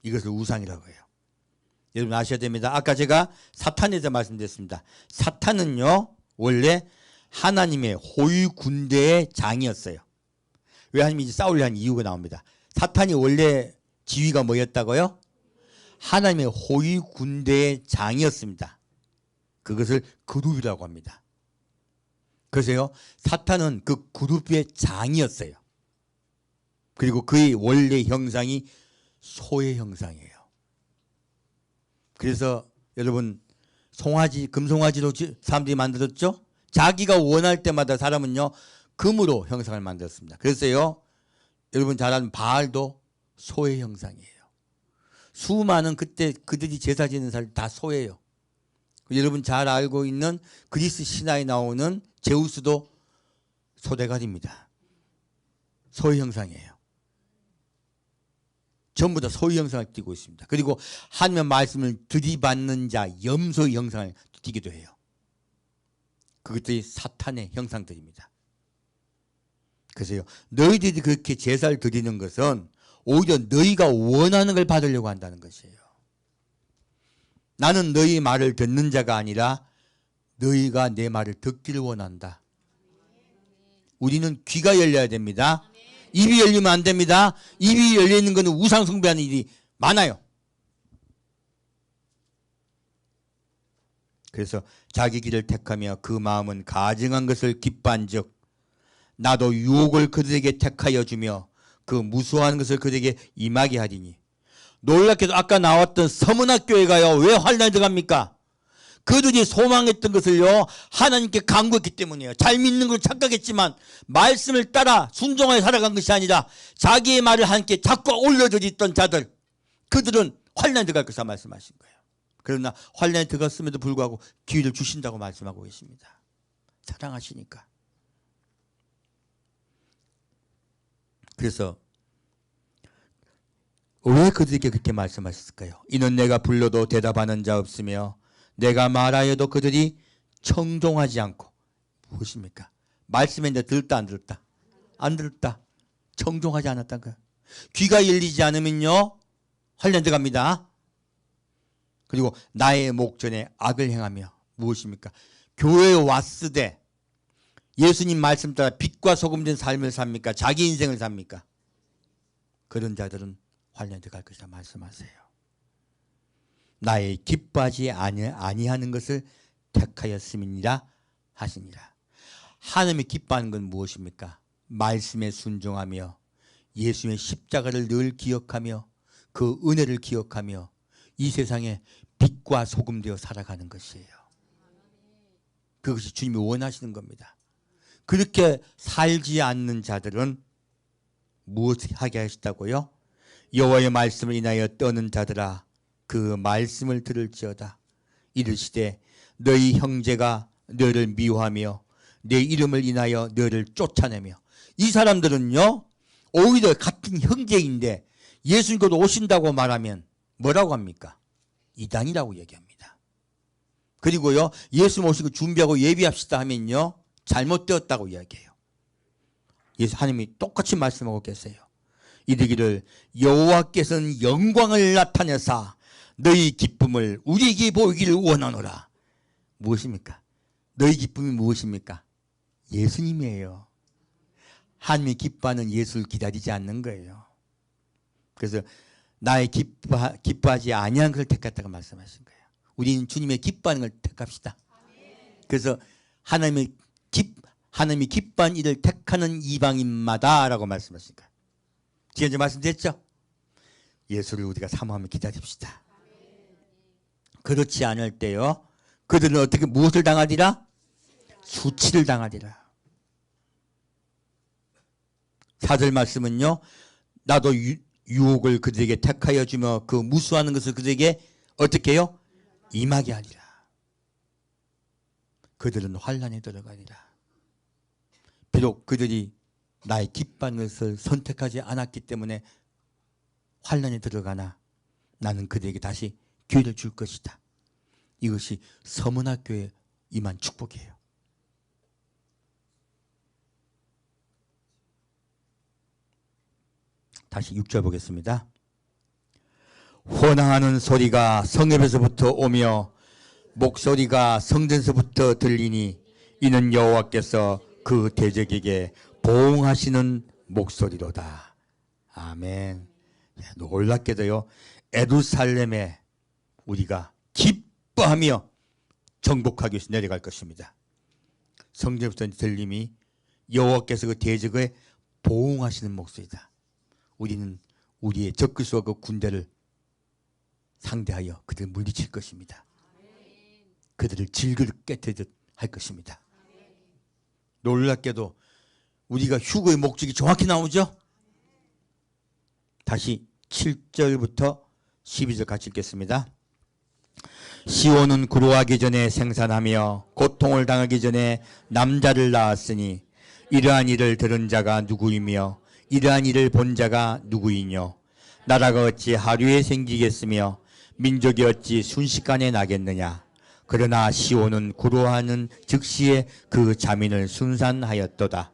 이것을 우상이라고 해요. 여러분 아셔야 됩니다. 아까 제가 사탄에 대해서 말씀드렸습니다. 사탄은요 원래 하나님의 호위 군대의 장이었어요. 왜 하나님이 싸우려 한 이유가 나옵니다. 사탄이 원래 지위가 뭐였다고요? 하나님의 호위 군대의 장이었습니다. 그것을 그룹이라고 합니다. 그래서요 사탄은 그 그룹의 장이었어요. 그리고 그의 원래 형상이 소의 형상이에요. 그래서 여러분 송아지, 금송아지로 사람들이 만들었죠. 자기가 원할 때마다 사람은요 금으로 형상을 만들었습니다. 그래서요 여러분 잘 아는 바알도 소의 형상이에요. 수많은 그때 그들이 제사 지는 사람 다 소예요. 여러분 잘 알고 있는 그리스 신화에 나오는 제우스도 소대가리입니다. 소의 형상이에요. 전부 다 소의 형상을 띠고 있습니다. 그리고 하나님의 말씀을 들이받는 자 염소의 형상을 띠기도 해요. 그것들이 사탄의 형상들입니다. 그래서요 너희들이 그렇게 제사를 드리는 것은 오히려 너희가 원하는 걸 받으려고 한다는 것이에요. 나는 너희 말을 듣는 자가 아니라 너희가 내 말을 듣기를 원한다. 우리는 귀가 열려야 됩니다. 입이 열리면 안 됩니다. 입이 열려있는 것은 우상 숭배하는 일이 많아요. 그래서 자기 길을 택하며 그 마음은 가증한 것을 기뻐한 즉 나도 유혹을 그들에게 택하여 주며 그 무수한 것을 그들에게 임하게 하리니. 놀랍게도 아까 나왔던 서문학교회가요 왜 환란에 들어갑니까? 그들이 소망했던 것을요 하나님께 간구했기 때문이에요. 잘 믿는 걸 착각했지만 말씀을 따라 순종하여 살아간 것이 아니라 자기의 말을 하나님께 자꾸 올려드렸던 자들, 그들은 환란에 들어갈 것이라 말씀하신 거예요. 그러나 환란에 들어갔음에도 불구하고 기회를 주신다고 말씀하고 계십니다. 사랑하시니까. 그래서 왜 그들에게 그렇게 말씀하셨을까요? 이는 내가 불러도 대답하는 자 없으며 내가 말하여도 그들이 청종하지 않고. 무엇입니까? 말씀했는데 들었다 안 들었다? 안 들었다. 청종하지 않았다는 거예요. 귀가 열리지 않으면요 환란 들어갑니다. 그리고 나의 목전에 악을 행하며. 무엇입니까? 교회에 왔으되 예수님 말씀 따라 빛과 소금 된 삶을 삽니까? 자기 인생을 삽니까? 그런 자들은 환란에 들어갈 것이라 말씀하세요. 나의 기뻐하지 아니하는 것을 택하였음이니라 하시니라. 하나님이 기뻐하는 건 무엇입니까? 말씀에 순종하며 예수의 십자가를 늘 기억하며 그 은혜를 기억하며 이 세상에 빛과 소금 되어 살아가는 것이에요. 그것이 주님이 원하시는 겁니다. 그렇게 살지 않는 자들은 무엇을 하게 하셨다고요? 여호와의 말씀을 인하여 떠는 자들아 그 말씀을 들을지어다. 이르시되 너희 형제가 너를 미워하며 내 이름을 인하여 너를 쫓아내며. 이 사람들은요 오히려 같은 형제인데 예수님께서 오신다고 말하면 뭐라고 합니까? 이단이라고 얘기합니다. 그리고요 예수님 오시고 준비하고 예비합시다 하면요 잘못되었다고 이야기해요. 예수 하나님이 똑같이 말씀하고 계세요. 이르기를 여호와께서는 영광을 나타내사 너희 기쁨을 우리에게 보이기를 원하노라. 무엇입니까? 너희 기쁨이 무엇입니까? 예수님이에요. 하나님이 기뻐하는 예수를 기다리지 않는 거예요. 그래서 나의 기뻐하지 아니한 것을 택했다고 말씀하신 거예요. 우리는 주님의 기뻐하는 걸 택합시다. 그래서 하나님이 기뻐한 일을 택하는 이방인마다 라고 말씀하신 거예요. 지난주에 말씀드렸죠? 예수를 우리가 사모하며 기다립시다. 그렇지 않을 때요 그들은 어떻게 무엇을 당하리라? 수치를 당하리라. 4절 말씀은요 나도 유혹을 그들에게 택하여 주며 그 무수하는 것을 그들에게 어떻게 해요? 임하게 하리라. 그들은 환난에 들어가리라. 비록 그들이 나의 기뻐하는 것을 선택하지 않았기 때문에 환난에 들어가나 나는 그들에게 다시 기회를 줄 것이다. 이것이 서문학교에 임한 축복이에요. 다시 6절 보겠습니다. 호낭하는 소리가 성읍에서부터 오며 목소리가 성전에서부터 들리니 이는 여호와께서 그 대적에게 보응하시는 목소리로다. 아멘. 놀랍게도요 예루살렘에 우리가 기뻐하며 정복하기 위해서 내려갈 것입니다. 성전부터 들림이 여호와께서 그 대적에 보응하시는 목소리다. 우리는 우리의 적그리스도와 그 군대를 상대하여 그들을 물리칠 것입니다. 그들을 질그릇 깨뜨리듯 할 것입니다. 놀랍게도 우리가 휴거의 목적이 정확히 나오죠? 다시 7절부터 12절 같이 읽겠습니다. 시온은 구로하기 전에 생산하며 고통을 당하기 전에 남자를 낳았으니 이러한 일을 들은 자가 누구이며 이러한 일을 본 자가 누구이뇨? 나라가 어찌 하루에 생기겠으며 민족이 어찌 순식간에 나겠느냐? 그러나 시온은 구로하는 즉시에 그 자민을 순산하였도다.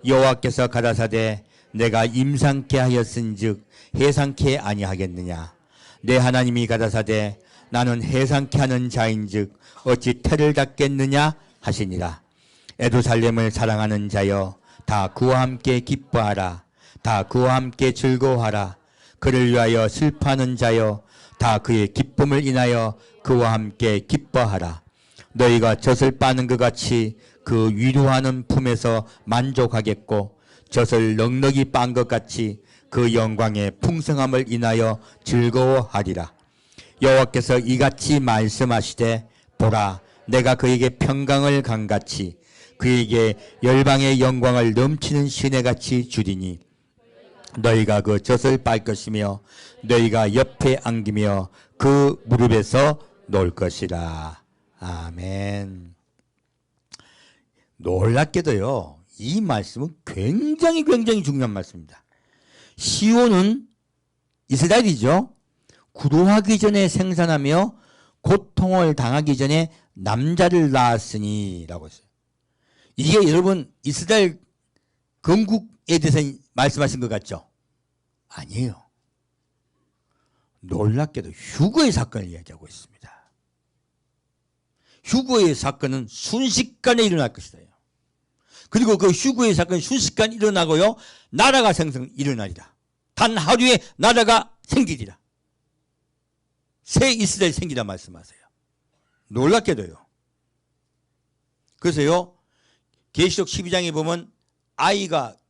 여호와께서 가라사대 내가 임상케 하였은즉 해상케 아니하겠느냐? 내 하나님이 가라사대 나는 해상케 하는 자인즉 어찌 태를 닫겠느냐 하시니라. 예루살렘을 사랑하는 자여 다 그와 함께 기뻐하라. 다 그와 함께 즐거워하라. 그를 위하여 슬퍼하는 자여 다 그의 기쁨을 인하여 그와 함께 기뻐하라. 너희가 젖을 빠는 것 같이 그 위로하는 품에서 만족하겠고 젖을 넉넉이 빤 것 같이 그 영광의 풍성함을 인하여 즐거워하리라. 여호와께서 이같이 말씀하시되 보라 내가 그에게 평강을 강같이 그에게 열방의 영광을 넘치는 시내같이 주리니 너희가 그 젖을 빨 것이며 너희가 옆에 안기며 그 무릎에서 놀 것이라. 아멘. 놀랍게도요 이 말씀은 굉장히 중요한 말씀입니다. 시온은 이스라엘이죠. 구로하기 전에 생산하며 고통을 당하기 전에 남자를 낳았으니 라고 했어요. 이게 여러분 이스라엘 건국에 대해서 말씀하신 것 같죠? 아니에요. 놀랍게도 휴거의 사건을 이야기하고 있습니다. 휴거의 사건은 순식간에 일어날 것이다. 그리고 그 휴거의 사건이 순식간에 일어나고요 나라가 일어나리라. 단 하루에 나라가 생기리라. 새 이스라엘 생기라 말씀하세요. 놀랍게도요. 그래서요 계시록 12장에 보면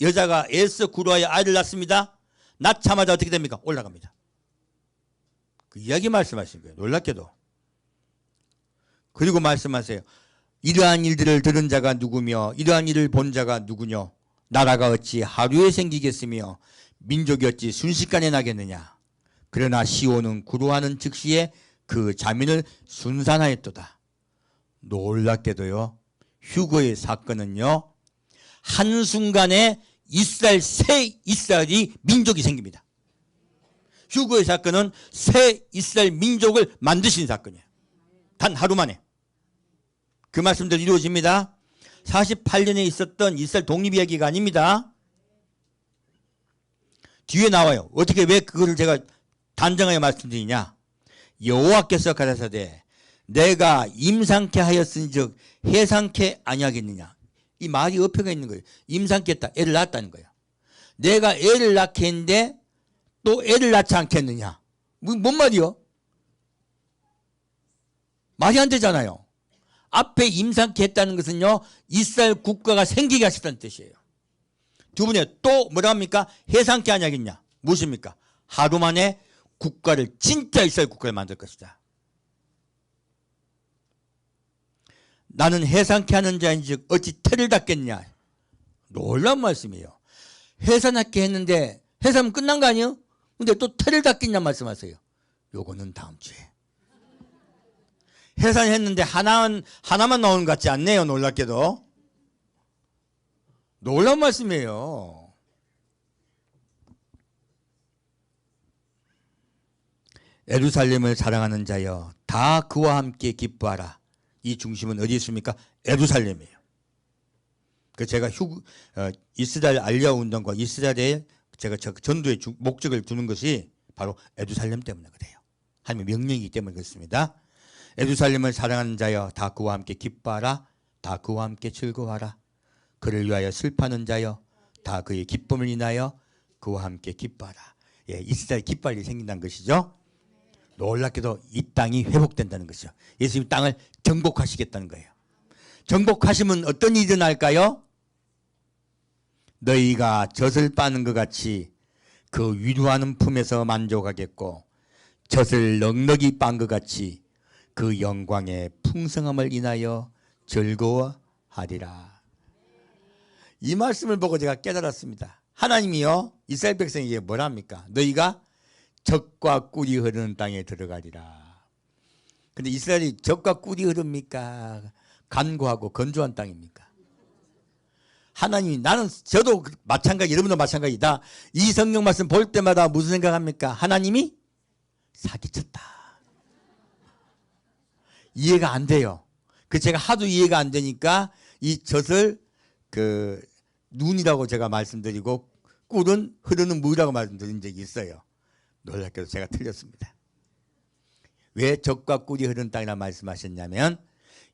여자가 애써 구로하여 아이를 낳습니다. 낳자마자 어떻게 됩니까? 올라갑니다. 그 이야기 말씀하신 거예요. 놀랍게도. 그리고 말씀하세요. 이러한 일들을 들은 자가 누구며 이러한 일을 본 자가 누구뇨? 나라가 어찌 하루에 생기겠으며 민족이 어찌 순식간에 나겠느냐. 그러나 시온은 구루하는 즉시에 그 자민을 순산하였도다. 놀랍게도요, 휴거의 사건은요, 한순간에 새 이스라엘이 민족이 생깁니다. 휴거의 사건은 새 이스라엘 민족을 만드신 사건이에요. 단 하루 만에. 그 말씀대로 이루어집니다. 48년에 있었던 이스라엘 독립 이야기가 아닙니다. 뒤에 나와요. 어떻게 왜 그거를 제가 단정하게 말씀드리냐. 여호와께서 가라사대 내가 임상케 하였은즉 해상케 아니하겠느냐. 이 말이 어폐가 있는 거예요. 임상케 했다. 애를 낳았다는 거예요. 내가 애를 낳게 했는데 또 애를 낳지 않겠느냐. 뭔 말이요? 말이 안 되잖아요. 앞에 임상케 했다는 것은요, 이스라엘 국가가 생기게 하셨다는 뜻이에요. 두 번째, 또 뭐라 합니까? 해상케 아니하겠냐. 무엇입니까? 하루 만에 국가를, 진짜 이스라엘 국가를 만들 것이다. 나는 해상케 하는 자인즉 어찌 태를 닦겠냐. 놀라운 말씀이에요. 해산하게 했는데 해산은 끝난 거 아니에요? 근데 또 태를 닦겠냐 말씀하세요. 요거는 다음 주에. 해산했는데 하나만 나오는 것 같지 않네요. 놀랍게도. 놀라운 말씀이에요. 예루살렘을 사랑하는 자여 다 그와 함께 기뻐하라. 이 중심은 어디 있습니까? 예루살렘이에요. 그 제가 이스라엘 알리아 운동과 이스라엘에 제가 전도의 목적을 두는 것이 바로 예루살렘 때문에 그래요. 하나님의 명령이기 때문에 그렇습니다. 예루살렘을 사랑하는 자여 다 그와 함께 기뻐하라. 다 그와 함께 즐거워하라. 그를 위하여 슬퍼하는 자여 다 그의 기쁨을 인하여 그와 함께 기뻐하라. 예, 이스라엘 기뻐할 일이 생긴다는 것이죠. 놀랍게도 이 땅이 회복된다는 것이죠. 예수님 땅을 정복하시겠다는 거예요. 정복하시면 어떤 일이 일어날까요? 너희가 젖을 빠는 것 같이 그 위로하는 품에서 만족하겠고 젖을 넉넉이 빤 것 같이 그 영광의 풍성함을 인하여 즐거워하리라. 이 말씀을 보고 제가 깨달았습니다. 하나님이요 이스라엘 백성에게 뭐랍니까? 너희가 젖과 꿀이 흐르는 땅에 들어가리라. 근데 이스라엘이 젖과 꿀이 흐릅니까? 간고하고 건조한 땅입니까? 하나님이 저도 마찬가지, 여러분도 마찬가지다. 이 성경 말씀 볼 때마다 무슨 생각합니까? 하나님이 사기쳤다. 이해가 안 돼요. 제가 하도 이해가 안 되니까 이 젖을 눈이라고 제가 말씀드리고 꿀은 흐르는 물이라고 말씀드린 적이 있어요. 놀랍게도 제가 틀렸습니다. 왜 젖과 꿀이 흐르는 땅이라 말씀하셨냐면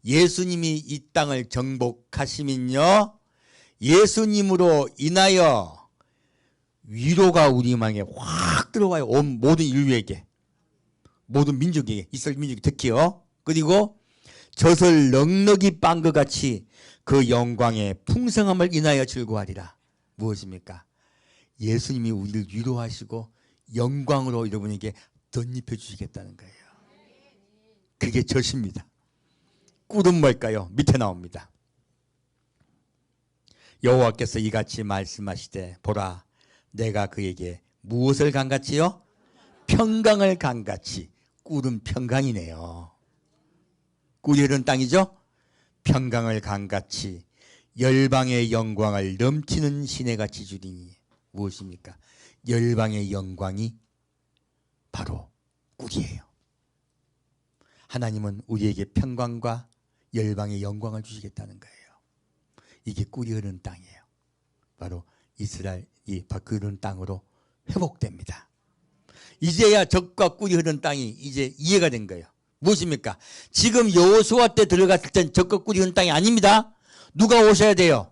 예수님이 이 땅을 정복하시면요 예수님으로 인하여 위로가 우리 마음에 확 들어와요. 온 모든 인류에게, 모든 민족에게, 이스라엘 민족이 특히요. 그리고 젖을 넉넉이 빤 것 같이 그 영광의 풍성함을 인하여 즐거워하리라. 무엇입니까? 예수님이 우리를 위로하시고 영광으로 여러분에게 덧입혀 주시겠다는 거예요. 그게 젖입니다. 꿀은 뭘까요? 밑에 나옵니다. 여호와께서 이같이 말씀하시되 보라 내가 그에게 무엇을 간같이요? 평강을 간같이. 꿀은 평강이네요. 꿀이 흐르는 땅이죠? 평강을 간같이 열방의 영광을 넘치는 시내같이 주리니. 무엇입니까? 열방의 영광이 바로 꿀이에요. 하나님은 우리에게 평강과 열방의 영광을 주시겠다는 거예요. 이게 꿀이 흐르는 땅이에요. 바로 이스라엘이 흐르는 땅으로 회복됩니다. 이제야 젖과 꿀이 흐르는 땅이 이제 이해가 된 거예요. 무엇입니까? 지금 여호수아 때 들어갔을 땐 젖과 꿀이 흐르는 땅이 아닙니다. 누가 오셔야 돼요?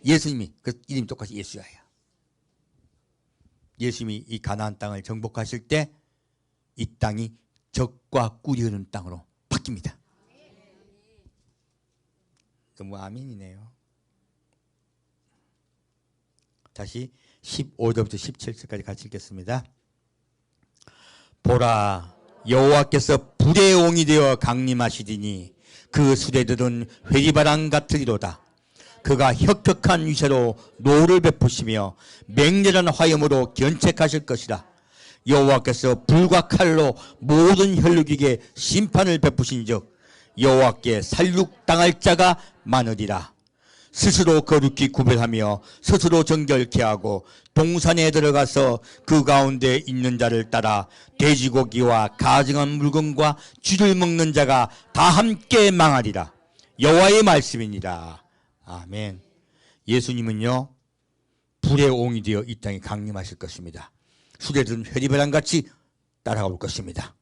예수님이. 그 이름이 똑같이 예수야예요. 예수님이 이 가나안 땅을 정복하실 때 이 땅이 젖과 꿀이 흐르는 땅으로 바뀝니다. 너무 아멘이네요. 다시 15절부터 17절까지 같이 읽겠습니다. 보라 여호와께서 불의 옹이 되어 강림하시리니 그 수레들은 회리바람 같으리로다. 그가 혁혁한 위세로 노를 베푸시며 맹렬한 화염으로 견책하실 것이라. 여호와께서 불과 칼로 모든 혈육에게 심판을 베푸신즉 여호와께 살육당할 자가 많으리라. 스스로 거룩히 구별하며 스스로 정결케 하고 동산에 들어가서 그 가운데 있는 자를 따라 돼지고기와 가증한 물건과 쥐를 먹는 자가 다 함께 망하리라. 여호와의 말씀이니라. 아멘. 예수님은요 불의 옹이 되어 이 땅에 강림하실 것입니다. 술에 든 회리배랑같이 따라올 것입니다.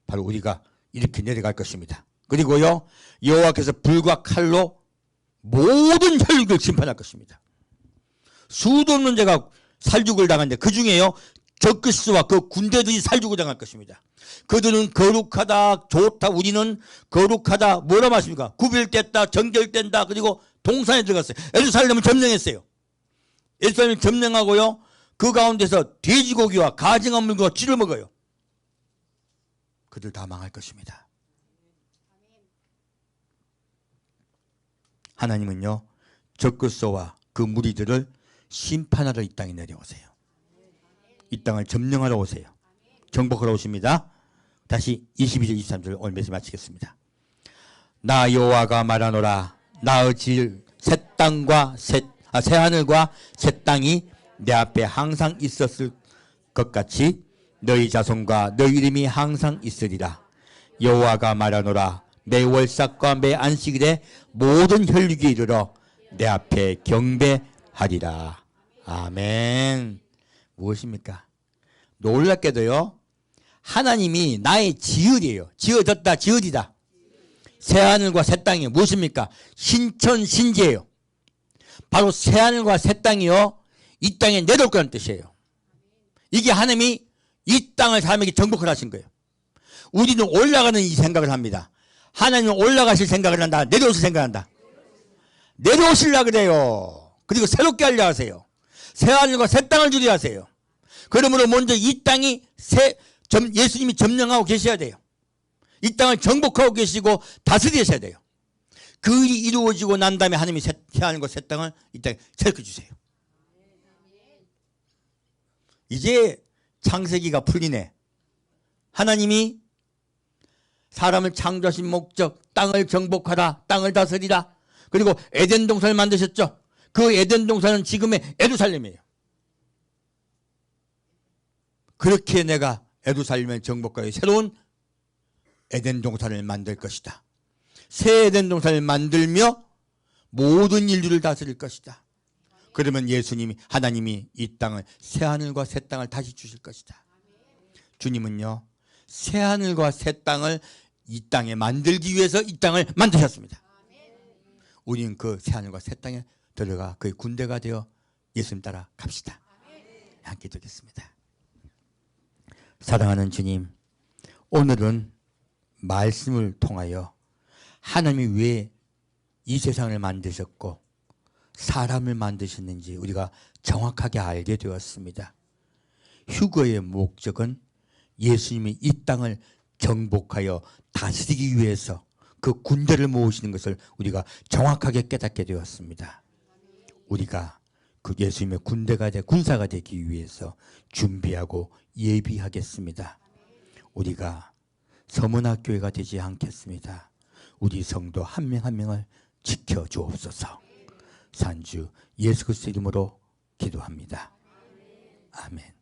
바로 우리가 이렇게 내려갈 것입니다. 그리고요 여호와께서 불과 칼로 모든 혈육을 심판할 것입니다. 수도 없는 자가 살육을 당하는데 그 중에요 적그리스도와 그 군대들이 살육을 당할 것입니다. 그들은 거룩하다 좋다 우리는 거룩하다 뭐라 말씀입니까? 구별됐다 정결된다. 그리고 동산에 들어갔어요. 예루살렘을 점령했어요. 예루살렘을 점령하고요 그 가운데서 돼지고기와 가증한 물과 쥐를 먹어요. 그들 다 망할 것입니다. 하나님은요 적그리스도와 그 무리들을 심판하러 이 땅에 내려오세요. 이 땅을 점령하러 오세요. 정복하러 오십니다. 다시 22절 23절 오늘 메시지 마치겠습니다. 나 여호와가 말하노라. 나의 질 새 땅과 새 하늘과 새 땅이 내 앞에 항상 있었을 것 같이 너희 자손과 너희 이름이 항상 있으리라. 여호와가 말하노라. 내 월삭과 내 안식일에 모든 혈육이 이르러 내 앞에 경배하리라. 아멘. 무엇입니까? 놀랍게도요 하나님이 나의 지을이에요. 지어졌다 지을이다. 새하늘과 새 땅이 무엇입니까? 신천신재예요. 바로 새하늘과 새 땅이요 이 땅에 내려올 거라는 뜻이에요. 이게 하나님이 이 땅을 사람에게 정복을 하신 거예요. 우리는 올라가는 이 생각을 합니다. 하나님은 올라가실 생각을 한다. 내려오실 생각을 한다. 내려오시려고 그래요. 그리고 새롭게 하려 하세요. 새하늘과 새 땅을 주려 하세요. 그러므로 먼저 이 땅이 예수님이 점령하고 계셔야 돼요. 이 땅을 정복하고 계시고 다스리셔야 돼요. 그 일이 이루어지고 난 다음에 하나님이 새하늘과 새 땅을 이 땅에 새롭게 주세요. 이제 창세기가 풀리네. 하나님이 사람을 창조하신 목적, 땅을 정복하라, 땅을 다스리라. 그리고 에덴 동산을 만드셨죠. 그 에덴 동산은 지금의 예루살렘이에요. 그렇게 내가 예루살렘을 정복하여 새로운 에덴 동산을 만들 것이다. 새 에덴 동산을 만들며 모든 인류를 다스릴 것이다. 그러면 예수님이 하나님이 이 땅을 새하늘과 새 땅을 다시 주실 것이다. 주님은요 새하늘과 새 땅을 이 땅에 만들기 위해서 이 땅을 만드셨습니다. 우리는 그 새하늘과 새 땅에 들어가 그의 군대가 되어 예수님 따라 갑시다. 함께 듣겠습니다. 사랑하는 주님, 오늘은 말씀을 통하여 하나님이 왜 이 세상을 만드셨고 사람을 만드셨는지 우리가 정확하게 알게 되었습니다. 휴거의 목적은 예수님이 이 땅을 정복하여 다스리기 위해서 그 군대를 모으시는 것을 우리가 정확하게 깨닫게 되었습니다. 우리가 그 예수님의 군대가 군사가 되기 위해서 준비하고 예비하겠습니다. 우리가 서문학교회가 되지 않겠습니다. 우리 성도 한 명 한 명을 지켜주옵소서. 산주 예수 그리스도 이름으로 기도합니다. 아멘.